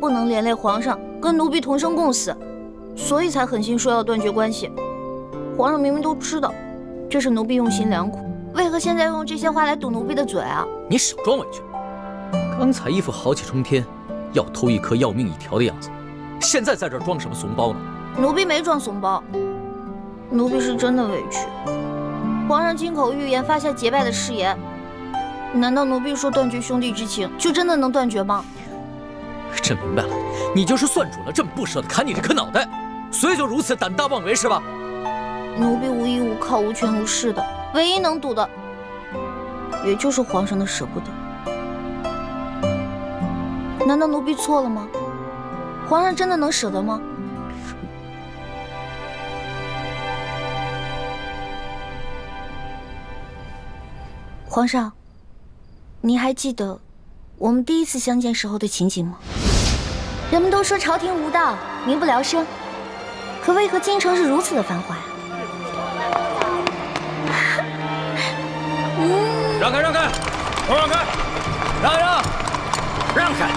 不能连累皇上跟奴婢同生共死，所以才狠心说要断绝关系。皇上明明都知道，这是奴婢用心良苦，为何现在用这些话来堵奴婢的嘴啊？你少装委屈！刚才一副豪气冲天，要偷一颗要命一条的样子，现在在这儿装什么怂包呢？奴婢没装怂包，奴婢是真的委屈。皇上金口玉言发下结拜的誓言，难道奴婢说断绝兄弟之情，就真的能断绝吗？朕明白了，你就是算准了朕不舍得砍你这颗脑袋，所以就如此胆大妄为是吧？奴婢无依无靠、无权无势的，唯一能赌的，也就是皇上的舍不得。难道奴婢错了吗？皇上真的能舍得吗？皇上，您还记得我们第一次相见时候的情景吗？人们都说朝廷无道，民不聊生，可为何京城是如此的繁华呀？让开，让开，都让开，让一让，让开！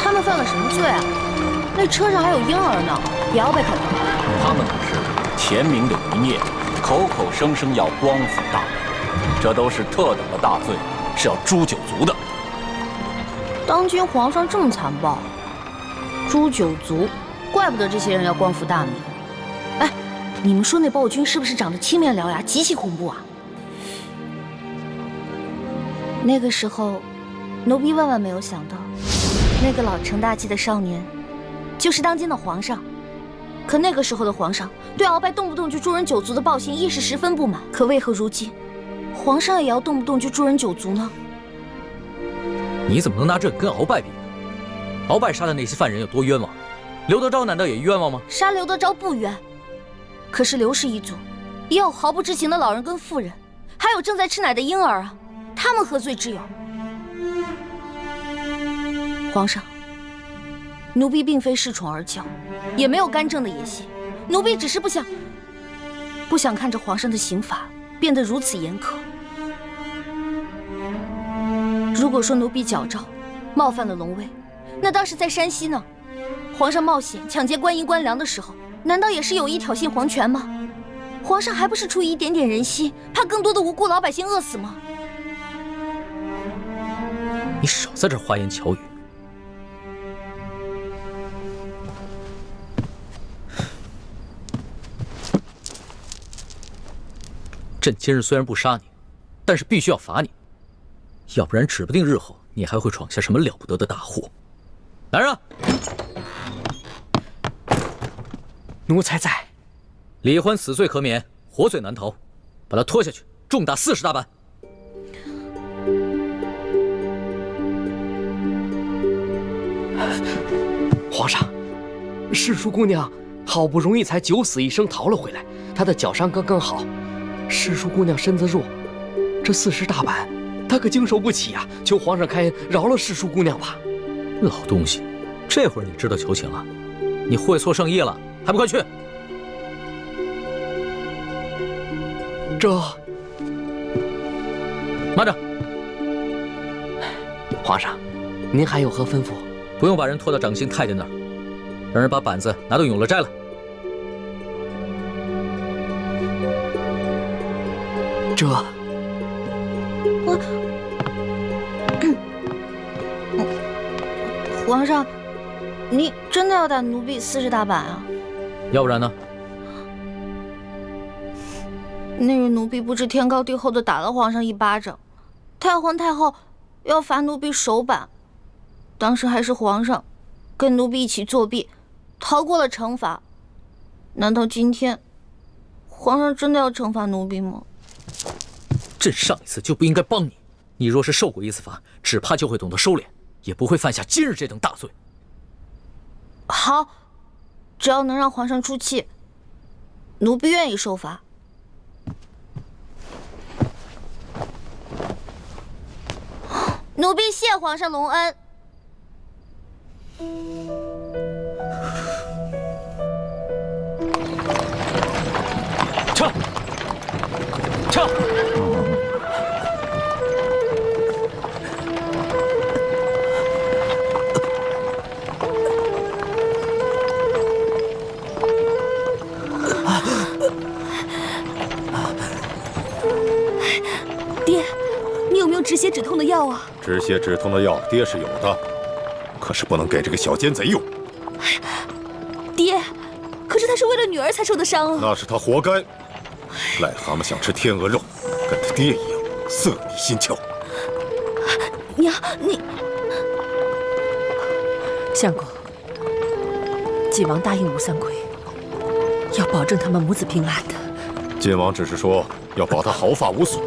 他们犯了什么罪啊？那车上还有婴儿呢，也要被砍头。他们可是前明的余孽，口口声声要光复大明，这都是特等的大罪，是要诛九族的。当今皇上这么残暴，诛九族，怪不得这些人要光复大明。哎，你们说那暴君是不是长得青面獠牙，极其恐怖啊？那个时候，奴婢万万没有想到，那个老成大器的少年，就是当今的皇上。可那个时候的皇上对鳌拜动不动就诛人九族的暴行亦是十分不满，可为何如今皇上也要动不动就诛人九族呢？你怎么能拿这跟鳌拜比呢？鳌拜杀的那些犯人有多冤枉？刘德昭难道也冤枉吗？杀刘德昭不冤，可是刘氏一族也有毫不知情的老人跟妇人，还有正在吃奶的婴儿啊，他们何罪之有？皇上，奴婢并非恃宠而骄，也没有干政的野心，奴婢只是不想看着皇上的刑罚变得如此严苛。如果说奴婢矫诏冒犯了龙威，那当时在山西呢，皇上冒险抢劫官银官粮的时候，难道也是有意挑衅皇权吗？皇上还不是出于一点点人心，怕更多的无辜老百姓饿死吗？你少在这花言巧语。朕今日虽然不杀你，但是必须要罚你，要不然指不定日后你还会闯下什么了不得的大祸。来人啊！奴才在。李欢死罪可免，活罪难逃，把他拖下去，重打40大板。皇上，世淑姑娘好不容易才九死一生逃了回来，她的脚伤刚刚好。世淑姑娘身子弱，这40大板她可经受不起啊！求皇上开恩，饶了世淑姑娘吧。老东西，这会儿你知道求情了？你会错圣意了，还不快去！这……慢着！皇上，您还有何吩咐？不用把人拖到掌心太监那儿，让人把板子拿到永乐斋来。这……皇上，你真的要打奴婢40大板啊？要不然呢？那日奴婢不知天高地厚的打了皇上一巴掌，太皇太后要罚奴婢手板，当时还是皇上跟奴婢一起作弊，逃过了惩罚。难道今天皇上真的要惩罚奴婢吗？朕上一次就不应该帮你，你若是受过一次罚，只怕就会懂得收敛，也不会犯下今日这等大罪。好，只要能让皇上出气，奴婢愿意受罚。奴婢谢皇上隆恩。上！爹，你有没有止血止痛的药啊？止血止痛的药，爹是有的，可是不能给这个小奸贼用。爹，可是他是为了女儿才受的伤啊！那是他活该。癞蛤蟆想吃天鹅肉，跟他爹一样色迷心窍。娘，你相公，晋王答应吴三桂，要保证他们母子平安的。晋王只是说要保他毫发无损，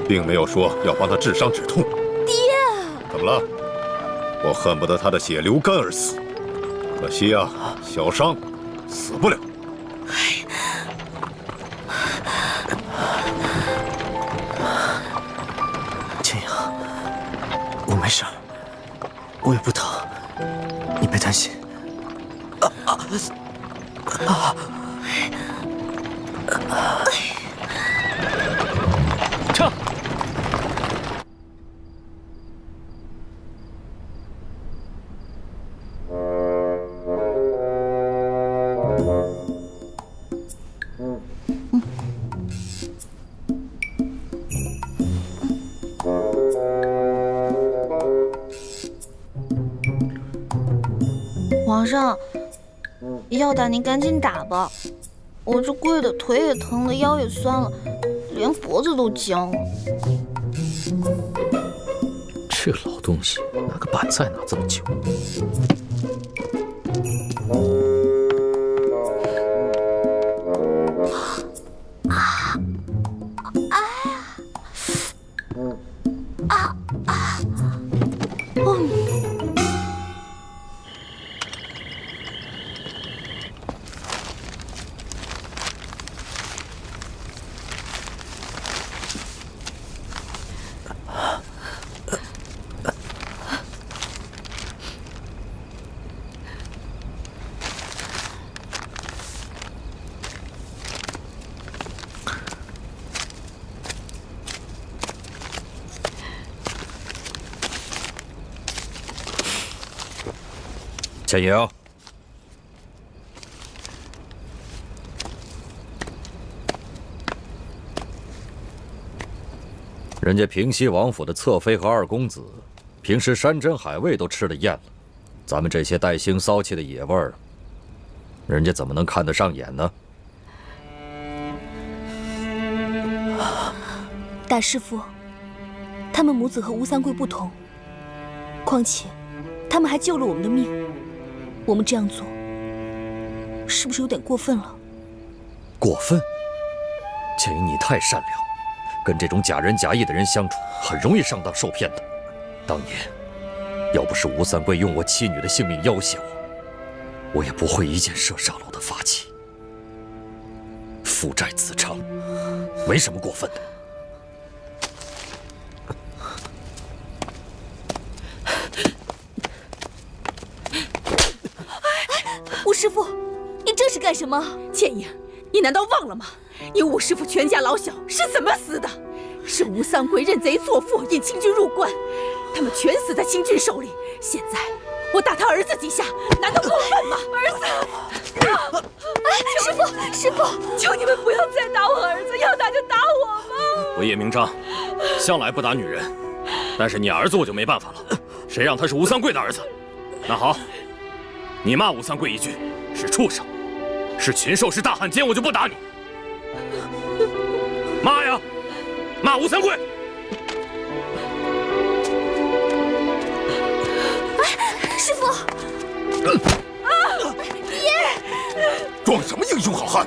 并没有说要帮他治伤止痛。爹，怎么了？我恨不得他的血流干而死，可惜啊，小伤死不了。千阳，我没事儿，我也不疼，你别担心。撤！皇上，要打您赶紧打吧，我这跪的腿也疼了，腰也酸了，连脖子都僵了。这老东西拿个板菜拿这么久。千莹，人家平西王府的侧妃和二公子，平时山珍海味都吃得厌了，咱们这些带腥骚气的野味儿，人家怎么能看得上眼呢？大师父，他们母子和吴三桂不同，况且他们还救了我们的命。我们这样做，是不是有点过分了？过分？千莹，你太善良，跟这种假仁假义的人相处，很容易上当受骗的。当年，要不是吴三桂用我妻女的性命要挟我，我也不会一箭射上楼的发起。父债子偿，没什么过分的。吴师傅，你这是干什么？倩影，你难道忘了吗？你吴师傅全家老小是怎么死的？是吴三桂认贼作父，引清军入关，他们全死在清军手里。现在我打他儿子几下，难道过分吗？儿子！师傅，求你们不要再打我儿子，要打就打我吧。我叶明章，向来不打女人，但是你儿子我就没办法了。谁让他是吴三桂的儿子？那好。你骂吴三桂一句是畜生，是禽兽，是大汉奸，我就不打你。骂呀，骂吴三桂！师傅，爹，装什么英雄好汉？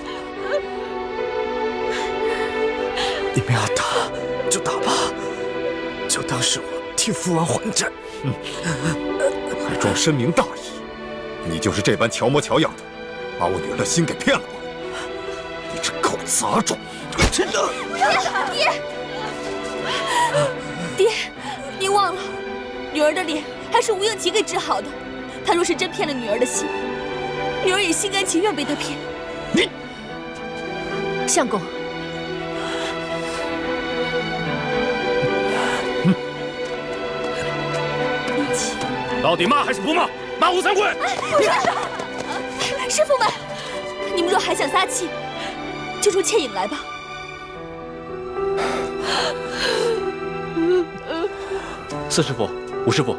你们要打就打吧，就当是我替父王还债。还装深明大义。你就是这般乔模乔样的，把我女儿的心给骗了吧？你这狗杂种！真的！爹，您忘了，女儿的脸还是吴应奇给治好的。他若是真骗了女儿的心，女儿也心甘情愿被他骗。相公，到底骂还是不骂？骂吴三桂！不是，师傅们，你们若还想撒气，就助倩影来吧。四师傅、吴师傅，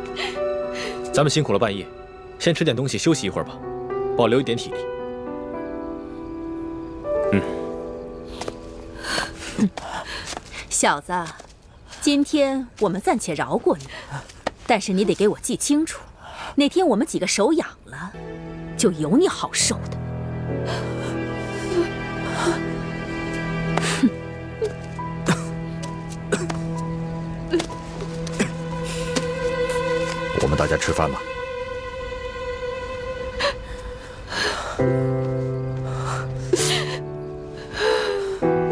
咱们辛苦了半夜，先吃点东西休息一会儿吧，保留一点体力。小子，今天我们暂且饶过你，但是你得给我记清楚，哪天我们几个手痒了，就有你好受的。我们大家吃饭吧。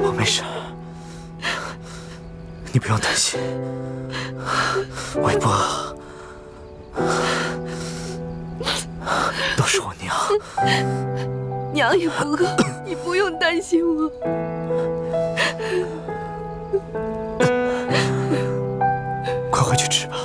我没事，你不用担心。微波都是我娘，娘也不饿，你不用担心我。快回去吃吧。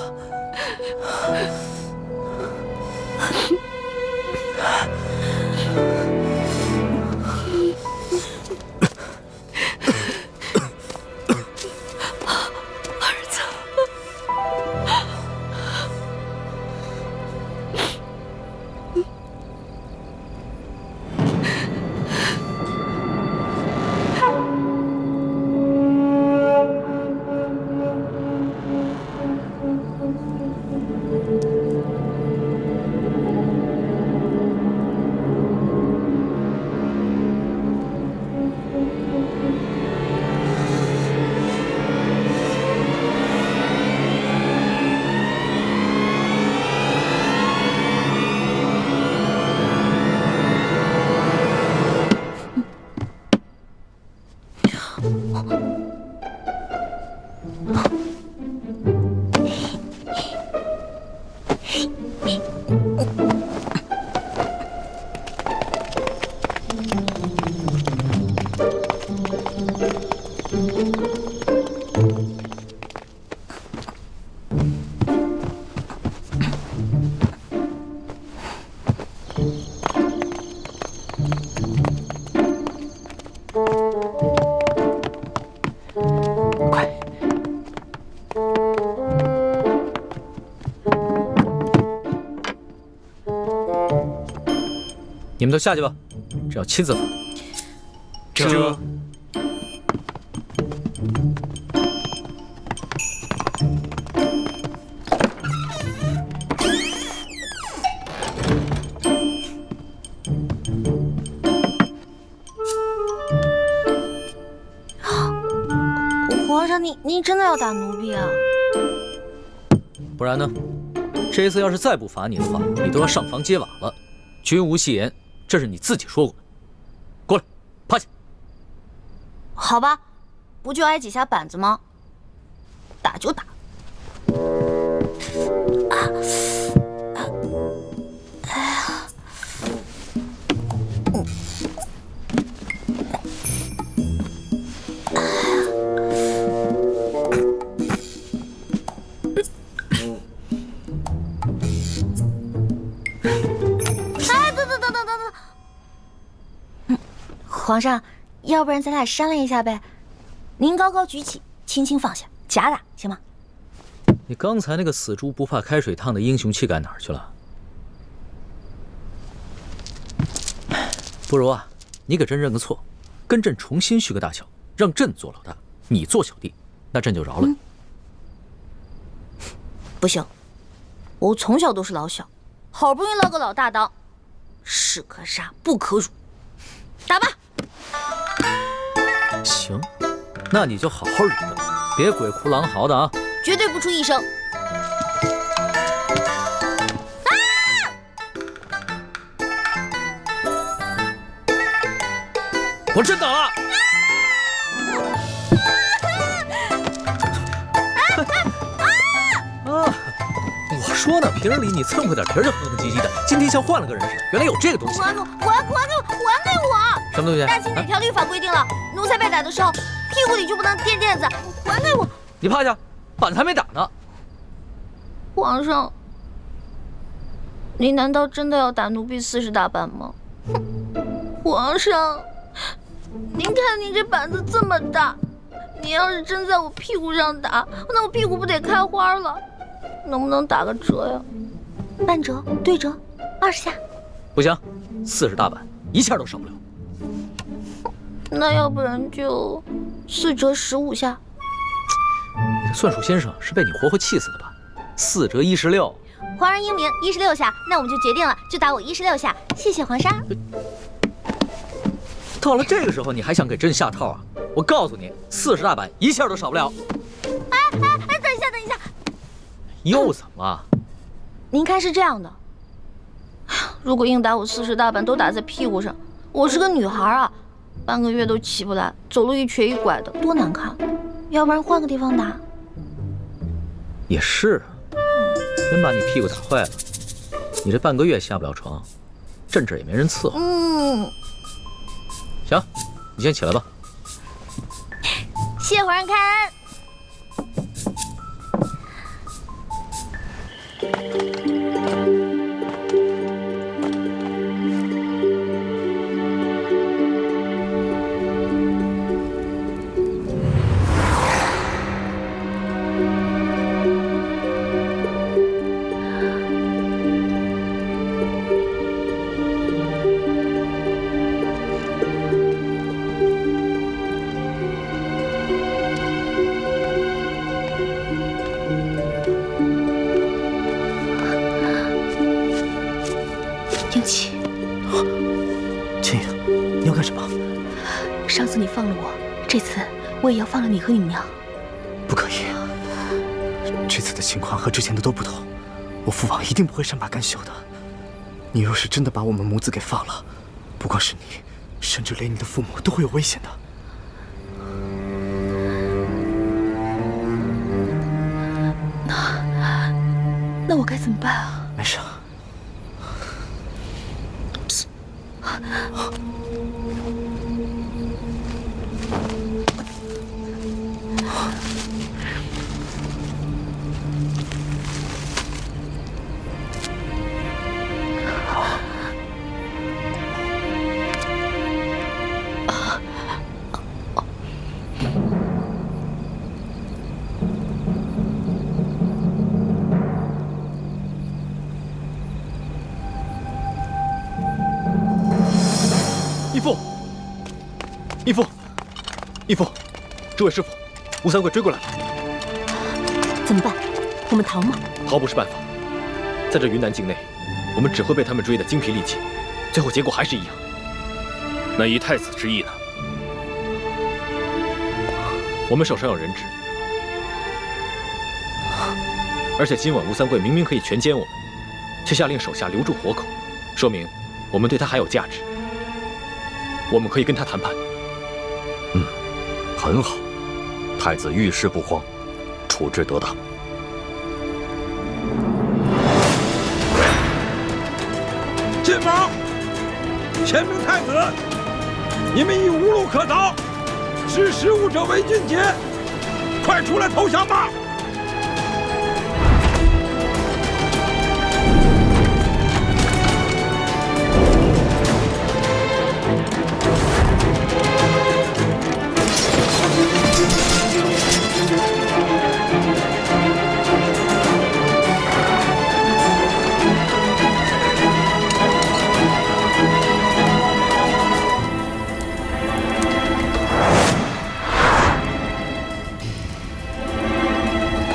你们都下去吧，这要亲自罚。这。皇上，你真的要打奴婢啊？不然呢？这一次要是再不罚你的话，你都要上房揭瓦了。君无戏言，这是你自己说过的。过来，趴下。好吧，不就挨几下板子吗？打就打。哎呀，皇上，要不然咱俩商量一下呗？您高高举起，轻轻放下，假打行吗？你刚才那个死猪不怕开水烫的英雄气概哪儿去了？不如啊，你给朕认个错，跟朕重新续个大小，让朕做老大，你做小弟，那朕就饶了你。不行，我从小都是老小，好不容易捞个老大当，士可杀不可辱。打吧。行，那你就好好忍着，别鬼哭狼嚎的啊！绝对不出一声。啊！我真打了。啊！我说呢，平日里你蹭破点皮就哼哼唧唧的，今天像换了个人似的。原来有这个东西。还给我！什么东西？大清哪条律法规定了，奴才被打的时候，屁股里就不能垫垫子？还给我！你趴下，板子还没打呢。皇上，您难道真的要打奴婢40大板吗？皇上，您看您这板子这么大，你要是真在我屁股上打，那我屁股不得开花了？能不能打个折呀？半折、对折，20下。不行，40大板一下都少不了。那要不然就4折15下。你的算术先生是被你活活气死的吧？4折16。皇上英明，16下，那我们就决定了，就打我16下。谢谢皇上。到了这个时候，你还想给朕下套啊？我告诉你，40大板一下都少不了。哎，等一下，又怎么了？您看是这样的，如果硬打我40大板都打在屁股上，我是个女孩啊，半个月都起不来，走路一瘸一拐的，多难看。要不然换个地方打。也是，真把你屁股打坏了，你这半个月下不了床，朕这也没人伺候。行，你先起来吧。谢皇上开恩。英奇，秦影，你要干什么？上次你放了我，这次我也要放了你和你娘。不可以，这次的情况和之前的都不同，我父王一定不会善罢甘休的。你若是真的把我们母子给放了，不光是你，甚至连你的父母都会有危险的。那我该怎么办啊？没事。义父，诸位师傅，吴三桂追过来了。怎么办？我们逃吗？逃不是办法，在这云南境内，我们只会被他们追得精疲力尽，最后结果还是一样。那以太子之意呢？我们手上有人质，而且今晚吴三桂明明可以全歼我们，却下令手下留住活口，说明我们对他还有价值。我们可以跟他谈判。很好，太子遇事不慌，处置得当。晋王，前明太子，你们已无路可逃，识时务者为俊杰，快出来投降吧！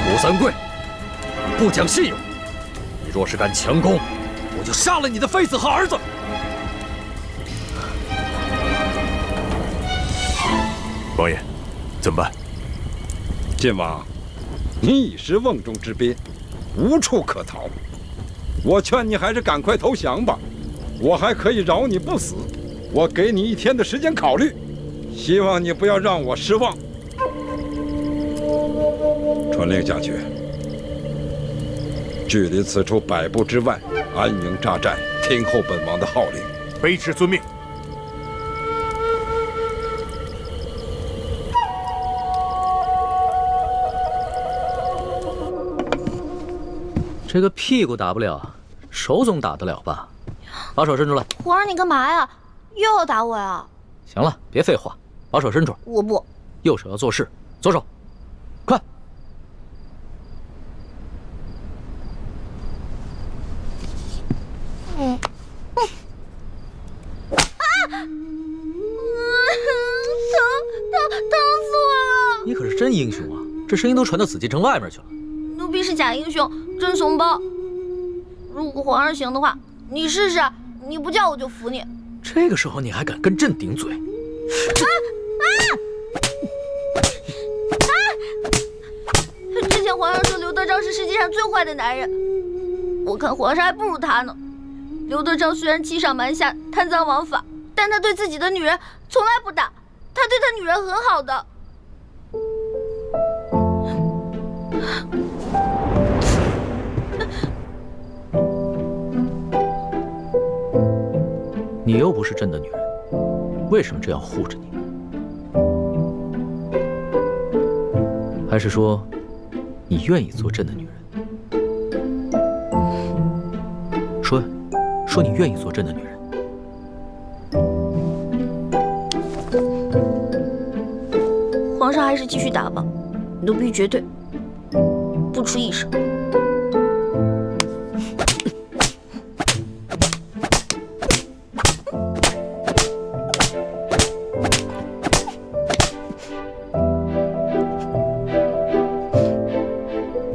吴三桂，不讲信用！你若是敢强攻，我就杀了你的妃子和儿子！王爷，怎么办？晋王，你已是瓮中之鳖，无处可逃。我劝你还是赶快投降吧，我还可以饶你不死。我给你1天的时间考虑，希望你不要让我失望。传令下去，距离此处100步之外，安营扎寨，听候本王的号令。卑职遵命。这个屁股打不了，手总打得了吧？把手伸出来。皇上，你干嘛呀？又要打我呀？行了，别废话，把手伸出来。我不。右手要做事，左手，快！疼死我了！你可是真英雄啊，这声音都传到紫禁城外面去了。奴婢是假英雄，真怂包。如果皇上行的话，你试试，你不叫我就服你。这个时候你还敢跟朕顶嘴？之前皇上说刘德昭是世界上最坏的男人，我看皇上还不如他呢。刘德昭虽然欺上瞒下、贪赃枉法，但他对自己的女人从来不打，他对他女人很好的。你又不是朕的女人，为什么这样护着你？还是说，你愿意做朕的女人？说你愿意做朕的女人。皇上还是继续打吧，奴婢绝对不出一声。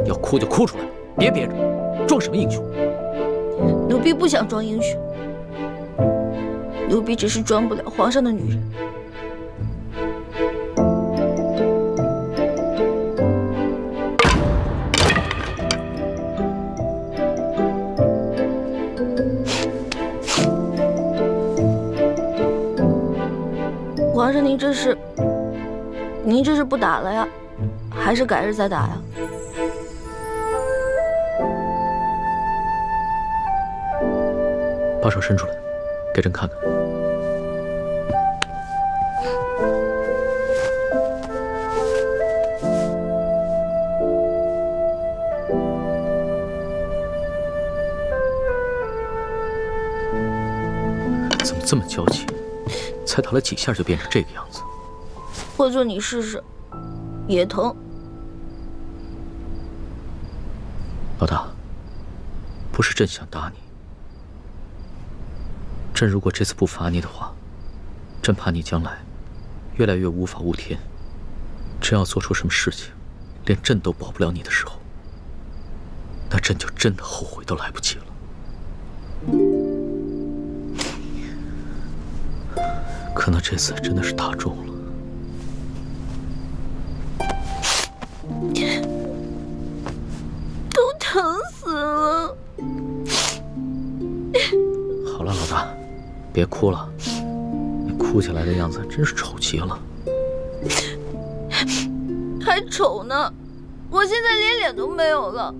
要哭就哭出来，别憋着，装什么英雄？奴婢不想装英雄，奴婢只是装不了皇上的女人。皇上，您这是不打了呀，还是改日再打呀？把手伸出来，给朕看看。怎么这么娇气？才打了几下就变成这个样子。或者你试试，也疼。老大，不是朕想打你。朕如果这次不罚你的话，朕怕你将来越来越无法无天，真要做出什么事情，连朕都保不了你的时候，那朕就真的后悔都来不及了。可能这次真的是打中了。都疼死了。好了，老大，别哭了，你哭起来的样子真是丑极了。还丑呢，我现在连脸都没有了。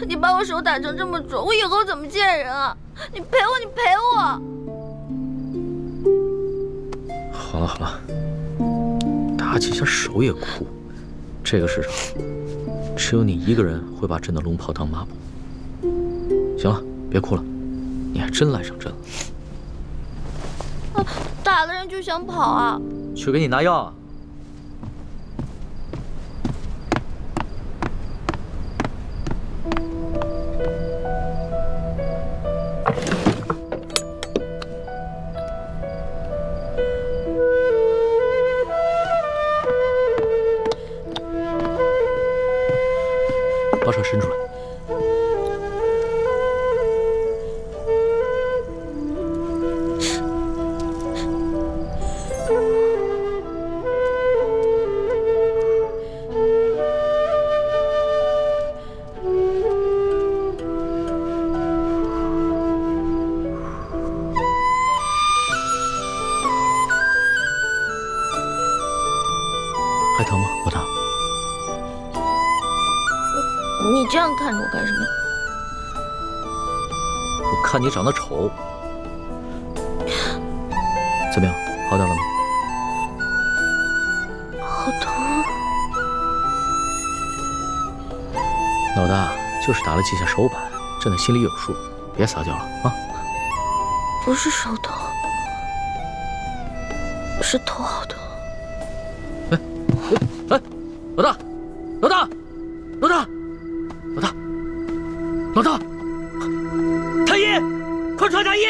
你把我手打成这么肿，我以后怎么见人啊？你赔我，你赔我！好了好了，打几下手也哭，这个世上只有你一个人会把朕的龙袍当抹布。行了，别哭了，你还真赖上朕了。打了人就想跑啊？去给你拿药啊。把手伸出来。还疼吗，老大？你这样看着我干什么？我看你长得丑。怎么样，好点了吗？好疼。老大就是打了几下手板，朕的心里有数。别撒娇了啊！不是手疼，是头好疼。哎，老大，老大，老大，老大，老大，太医，快传太医！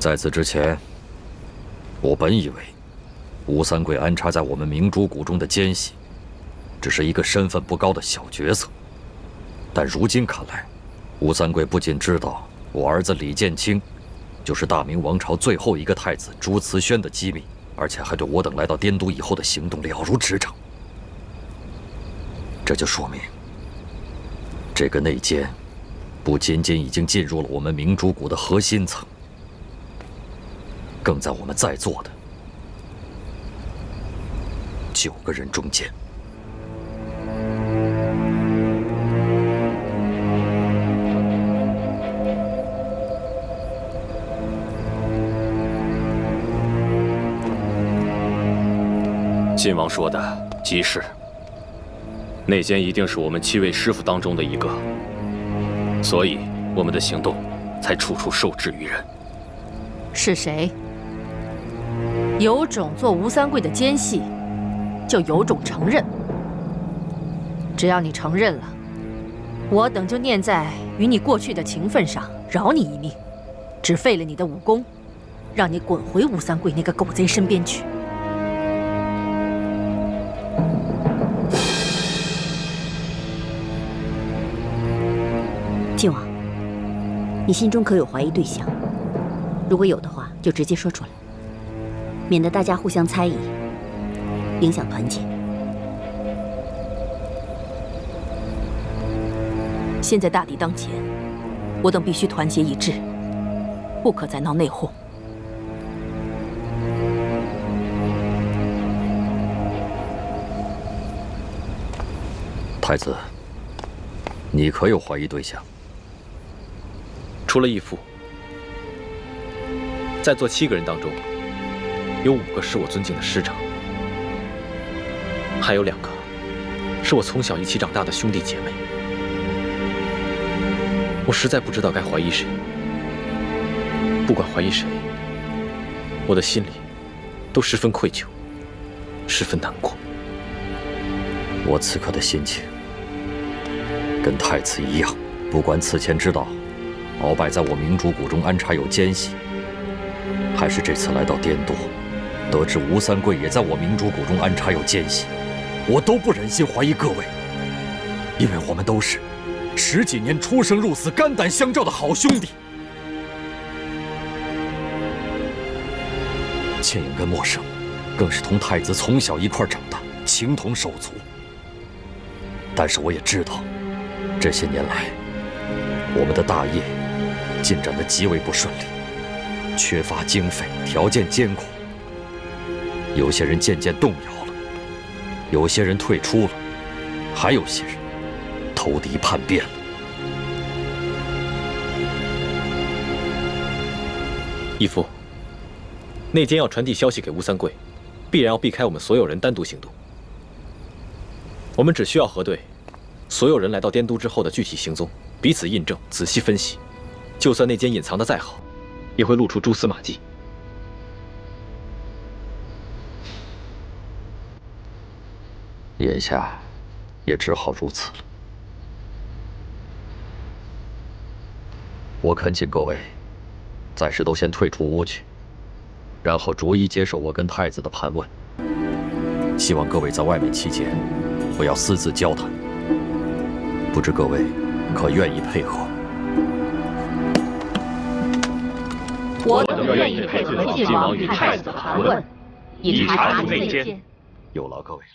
在此之前，我本以为吴三桂安插在我们明珠谷中的奸细，只是一个身份不高的小角色。但如今看来，吴三桂不仅知道我儿子李建清就是大明王朝最后一个太子朱慈轩的机密，而且还对我等来到滇都以后的行动了如指掌。这就说明，这个内奸不仅仅已经进入了我们明珠谷的核心层，更在我们在座的9个人中间。晋王说的极是，内奸一定是我们7位师傅当中的一个，所以我们的行动才处处受制于人。是谁？有种做吴三桂的奸细，就有种承认。只要你承认了，我等就念在与你过去的情分上，饶你一命，只废了你的武功，让你滚回吴三桂那个狗贼身边去。靖王，你心中可有怀疑对象？如果有的话，就直接说出来，免得大家互相猜疑，影响团结。现在大敌当前，我等必须团结一致，不可再闹内讧。太子，你可有怀疑对象？除了义父，在座7个人当中，有5个是我尊敬的师长，还有2个是我从小一起长大的兄弟姐妹。我实在不知道该怀疑谁。不管怀疑谁，我的心里都十分愧疚，十分难过。我此刻的心情跟太子一样，不管此前知道鳌拜在我明珠谷中安插有奸细，还是这次来到滇都，得知吴三桂也在我明珠谷中安插有奸细，我都不忍心怀疑各位，因为我们都是10几年出生入死、肝胆相照的好兄弟。倩影跟默笙，更是同太子从小一块长大，情同手足。但是我也知道，这些年来，我们的大业进展得极为不顺利，缺乏经费，条件艰苦。有些人渐渐动摇了，有些人退出了，还有些人投敌叛变了。义父，内奸要传递消息给吴三桂，必然要避开我们所有人单独行动。我们只需要核对所有人来到滇都之后的具体行踪，彼此印证，仔细分析。就算内奸隐藏的再好，也会露出蛛丝马迹。眼下也只好如此了。我恳请各位暂时都先退出屋去，然后逐一接受我跟太子的盘问。希望各位在外面期间不要私自交谈。不知各位可愿意配合？我等愿意配合晋王与太子的盘问，以查出内奸。有劳各位了。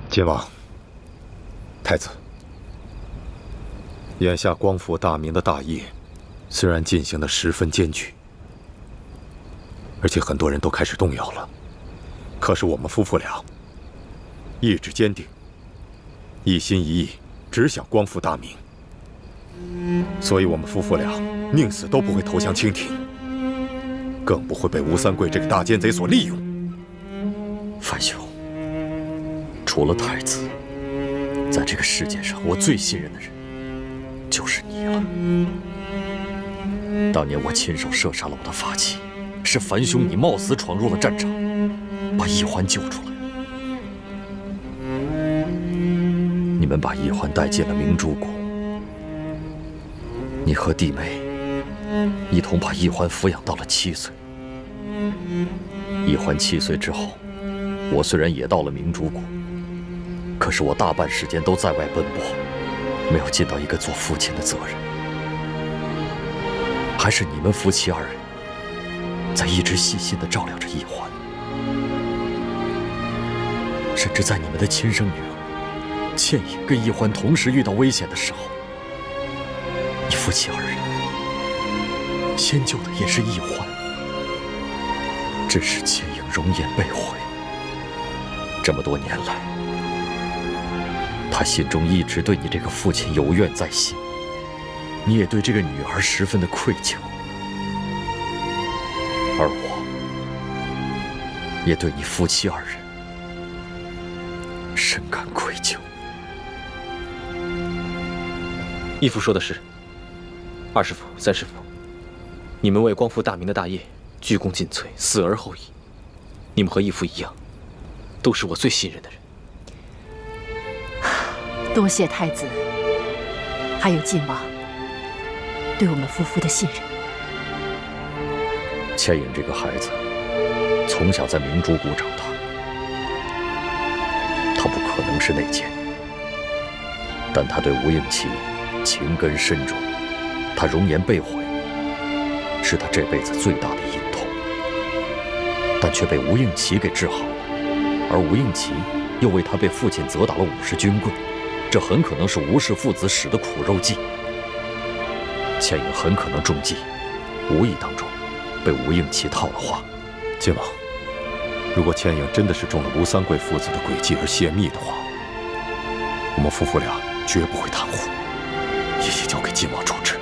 晋王、太子，眼下光复大明的大业，虽然进行得十分艰巨，而且很多人都开始动摇了，可是我们夫妇俩意志坚定，一心一意，只想光复大明，所以我们夫妇俩宁死都不会投降清廷，更不会被吴三桂这个大奸贼所利用。范兄，除了太子，在这个世界上我最信任的人就是你了。当年我亲手射杀了我的发妻，是樊兄你冒死闯入了战场，把奕欢救出来。你们把奕欢带进了明珠谷，你和弟妹一同把奕欢抚养到了7岁。奕欢7岁之后，我虽然也到了明珠谷，可是我大半时间都在外奔波，没有尽到一个做父亲的责任。还是你们夫妻二人在一直细心地照料着奕欢，甚至在你们的亲生女儿倩影跟奕欢同时遇到危险的时候，你夫妻二人先救的也是奕欢，只是倩影容颜被毁。这么多年来，他心中一直对你这个父亲有怨在心，你也对这个女儿十分的愧疚，而我也对你夫妻二人深感愧疚。义父说的是，二师父、三师父，你们为光复大明的大业鞠躬尽瘁，死而后已。你们和义父一样，都是我最信任的人。多谢太子，还有晋王对我们夫妇的信任。倩影这个孩子，从小在明珠谷长大，他不可能是内奸，但他对吴应琪情根深重，他容颜被毁，是他这辈子最大的隐痛，但却被吴应琪给治好了，而吴应琪又为他被父亲责打了50军棍，这很可能是吴氏父子使的苦肉计。倩影很可能中计，无意当中被吴应琪套了话。晋王，如果倩影真的是中了吴三桂父子的诡计而泄密的话，我们夫妇俩绝不会袒护，一切交给晋王处置。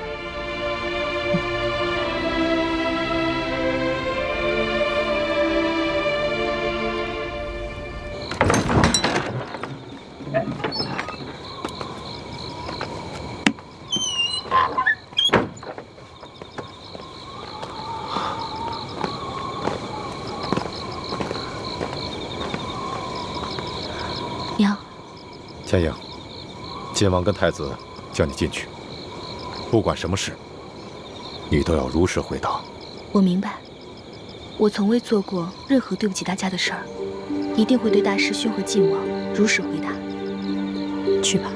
倩影，晋王跟太子叫你进去，不管什么事，你都要如实回答。我明白，我从未做过任何对不起大家的事儿，一定会对大师兄和晋王如实回答。去吧。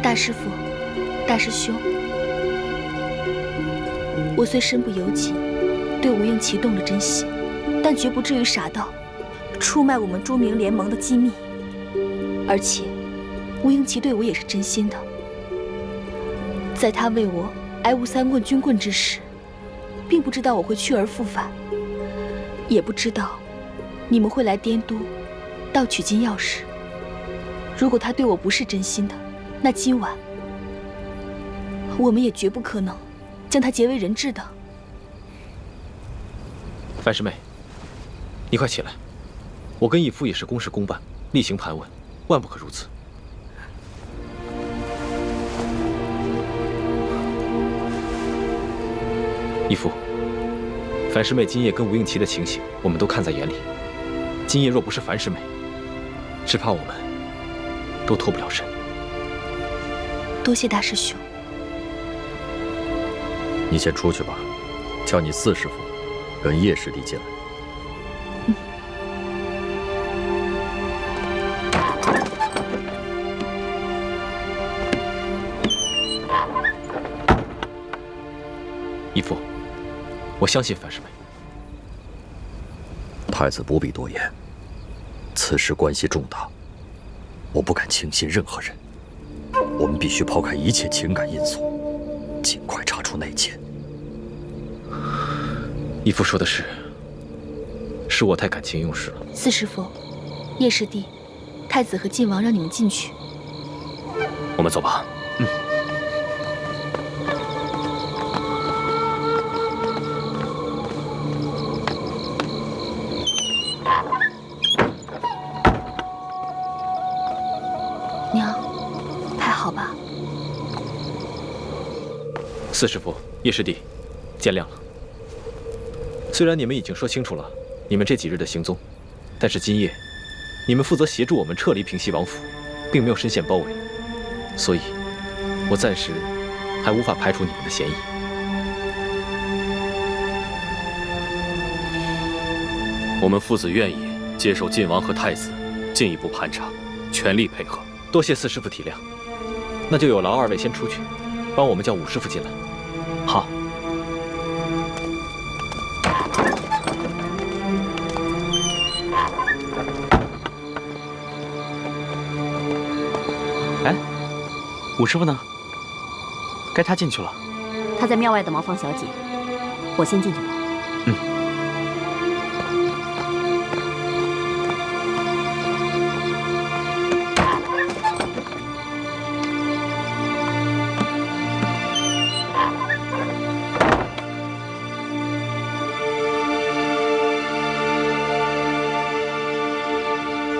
大师父，大师兄，我虽身不由己，对吴应琪动了真心，但绝不至于傻到出卖我们朱明联盟的机密。而且，吴英奇对我也是真心的。在他为我挨吴三棍军棍之时，并不知道我会去而复返，也不知道你们会来滇都盗取金钥匙。如果他对我不是真心的，那今晚我们也绝不可能将他结为人质的。樊师妹，你快起来！我跟义父也是公事公办，例行盘问，万不可如此。义父，樊师妹今夜跟吴应奇的情形，我们都看在眼里。今夜若不是樊师妹，只怕我们都脱不了身。多谢大师兄。你先出去吧，叫你四师傅跟叶师弟进来。义父，我相信樊师妹。太子不必多言，此事关系重大，我不敢轻信任何人。我们必须抛开一切情感因素，尽快查出内奸。义父说的是我太感情用事了。四师傅，叶师弟，太子和晋王让你们进去。我们走吧。娘，还好吧？四师傅，叶师弟，见谅了。虽然你们已经说清楚了你们这几日的行踪，但是今夜你们负责协助我们撤离平西王府，并没有深陷包围，所以我暂时还无法排除你们的嫌疑。我们父子愿意接受晋王和太子进一步盘查，全力配合。多谢四师傅体谅，那就有劳二位先出去，帮我们叫武师傅进来。好。哎，武师傅呢？该他进去了。他在庙外的茅房小姐，我先进去吧。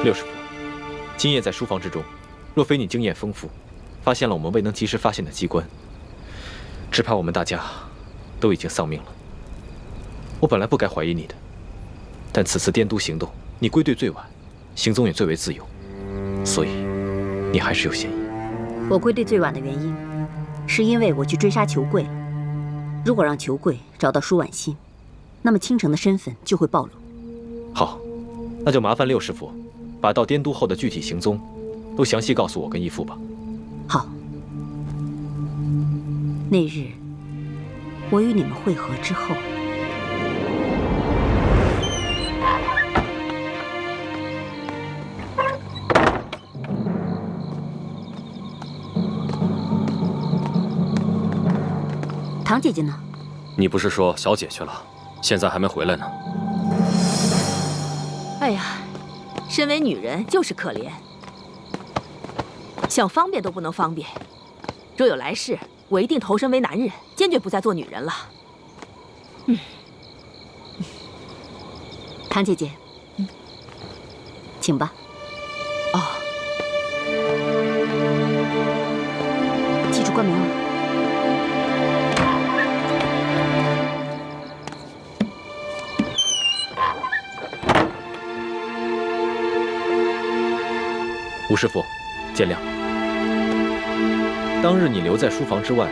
六师傅，今夜在书房之中，若非你经验丰富，发现了我们未能及时发现的机关，只怕我们大家都已经丧命了。我本来不该怀疑你的，但此次滇都行动，你归队最晚，行踪也最为自由，所以你还是有嫌疑。我归队最晚的原因，是因为我去追杀裘贵。如果让裘贵找到舒婉心，那么倾城的身份就会暴露。好，那就麻烦六师傅把到滇都后的具体行踪都详细告诉我跟义父吧。好。那日我与你们会合之后，唐姐姐呢？你不是说小姐去了，现在还没回来呢？哎呀，身为女人就是可怜，想方便都不能方便。若有来世，我一定投身为男人，坚决不再做女人了。唐姐姐，请吧。哦，记住关门哦。吴师傅，见谅。当日你留在书房之外，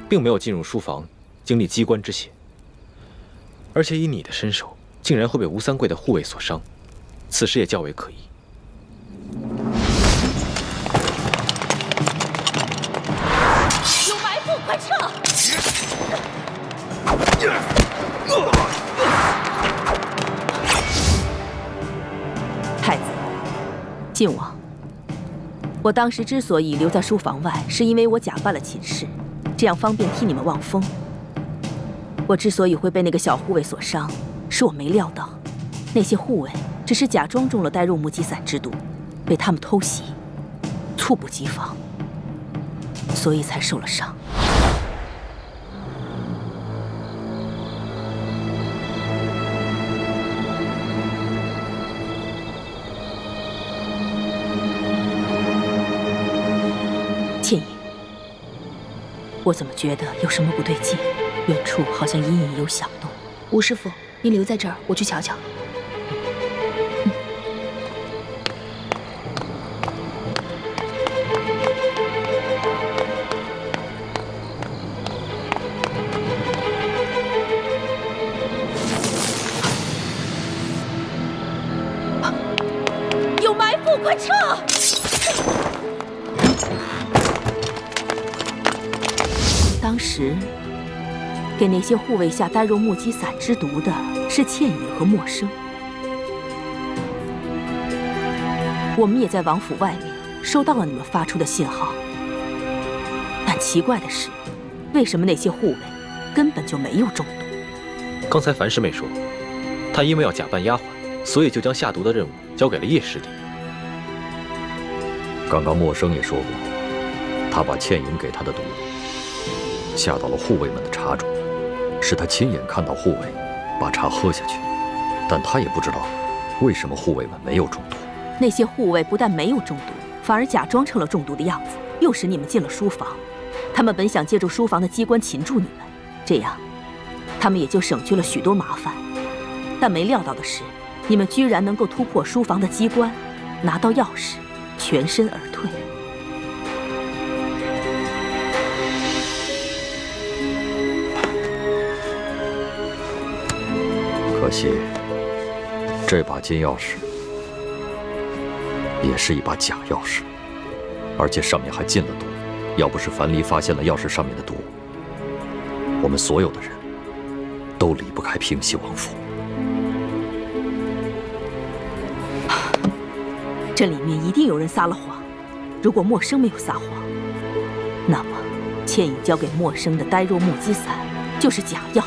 并没有进入书房经历机关之险，而且以你的身手，竟然会被吴三桂的护卫所伤，此事也较为可疑。有埋伏，快撤！晋王，我当时之所以留在书房外，是因为我假扮了秦氏，这样方便替你们望风。我之所以会被那个小护卫所伤，是我没料到，那些护卫只是假装中了呆肉目击散之毒，被他们偷袭，猝不及防，所以才受了伤。倩影，我怎么觉得有什么不对劲？远处好像隐隐有响动。吴师傅，您留在这儿，我去瞧瞧。有埋伏，快撤！当时给那些护卫下呆肉目击散之毒的是倩影和默生。我们也在王府外面收到了你们发出的信号，但奇怪的是，为什么那些护卫根本就没有中毒？刚才樊师妹说，她因为要假扮丫鬟，所以就将下毒的任务交给了叶师弟。刚刚默生也说过，他把倩影给他的毒下到了护卫们的茶中，是他亲眼看到护卫把茶喝下去，但他也不知道为什么护卫们没有中毒。那些护卫不但没有中毒，反而假装成了中毒的样子，诱使你们进了书房。他们本想借助书房的机关擒住你们，这样他们也就省去了许多麻烦。但没料到的是，你们居然能够突破书房的机关，拿到钥匙，全身而退。可惜，这把金钥匙也是一把假钥匙，而且上面还进了毒。要不是樊离发现了钥匙上面的毒，我们所有的人都离不开平西王府。这里面一定有人撒了谎。如果默生没有撒谎，那么倩影交给默生的呆若木鸡伞就是假药。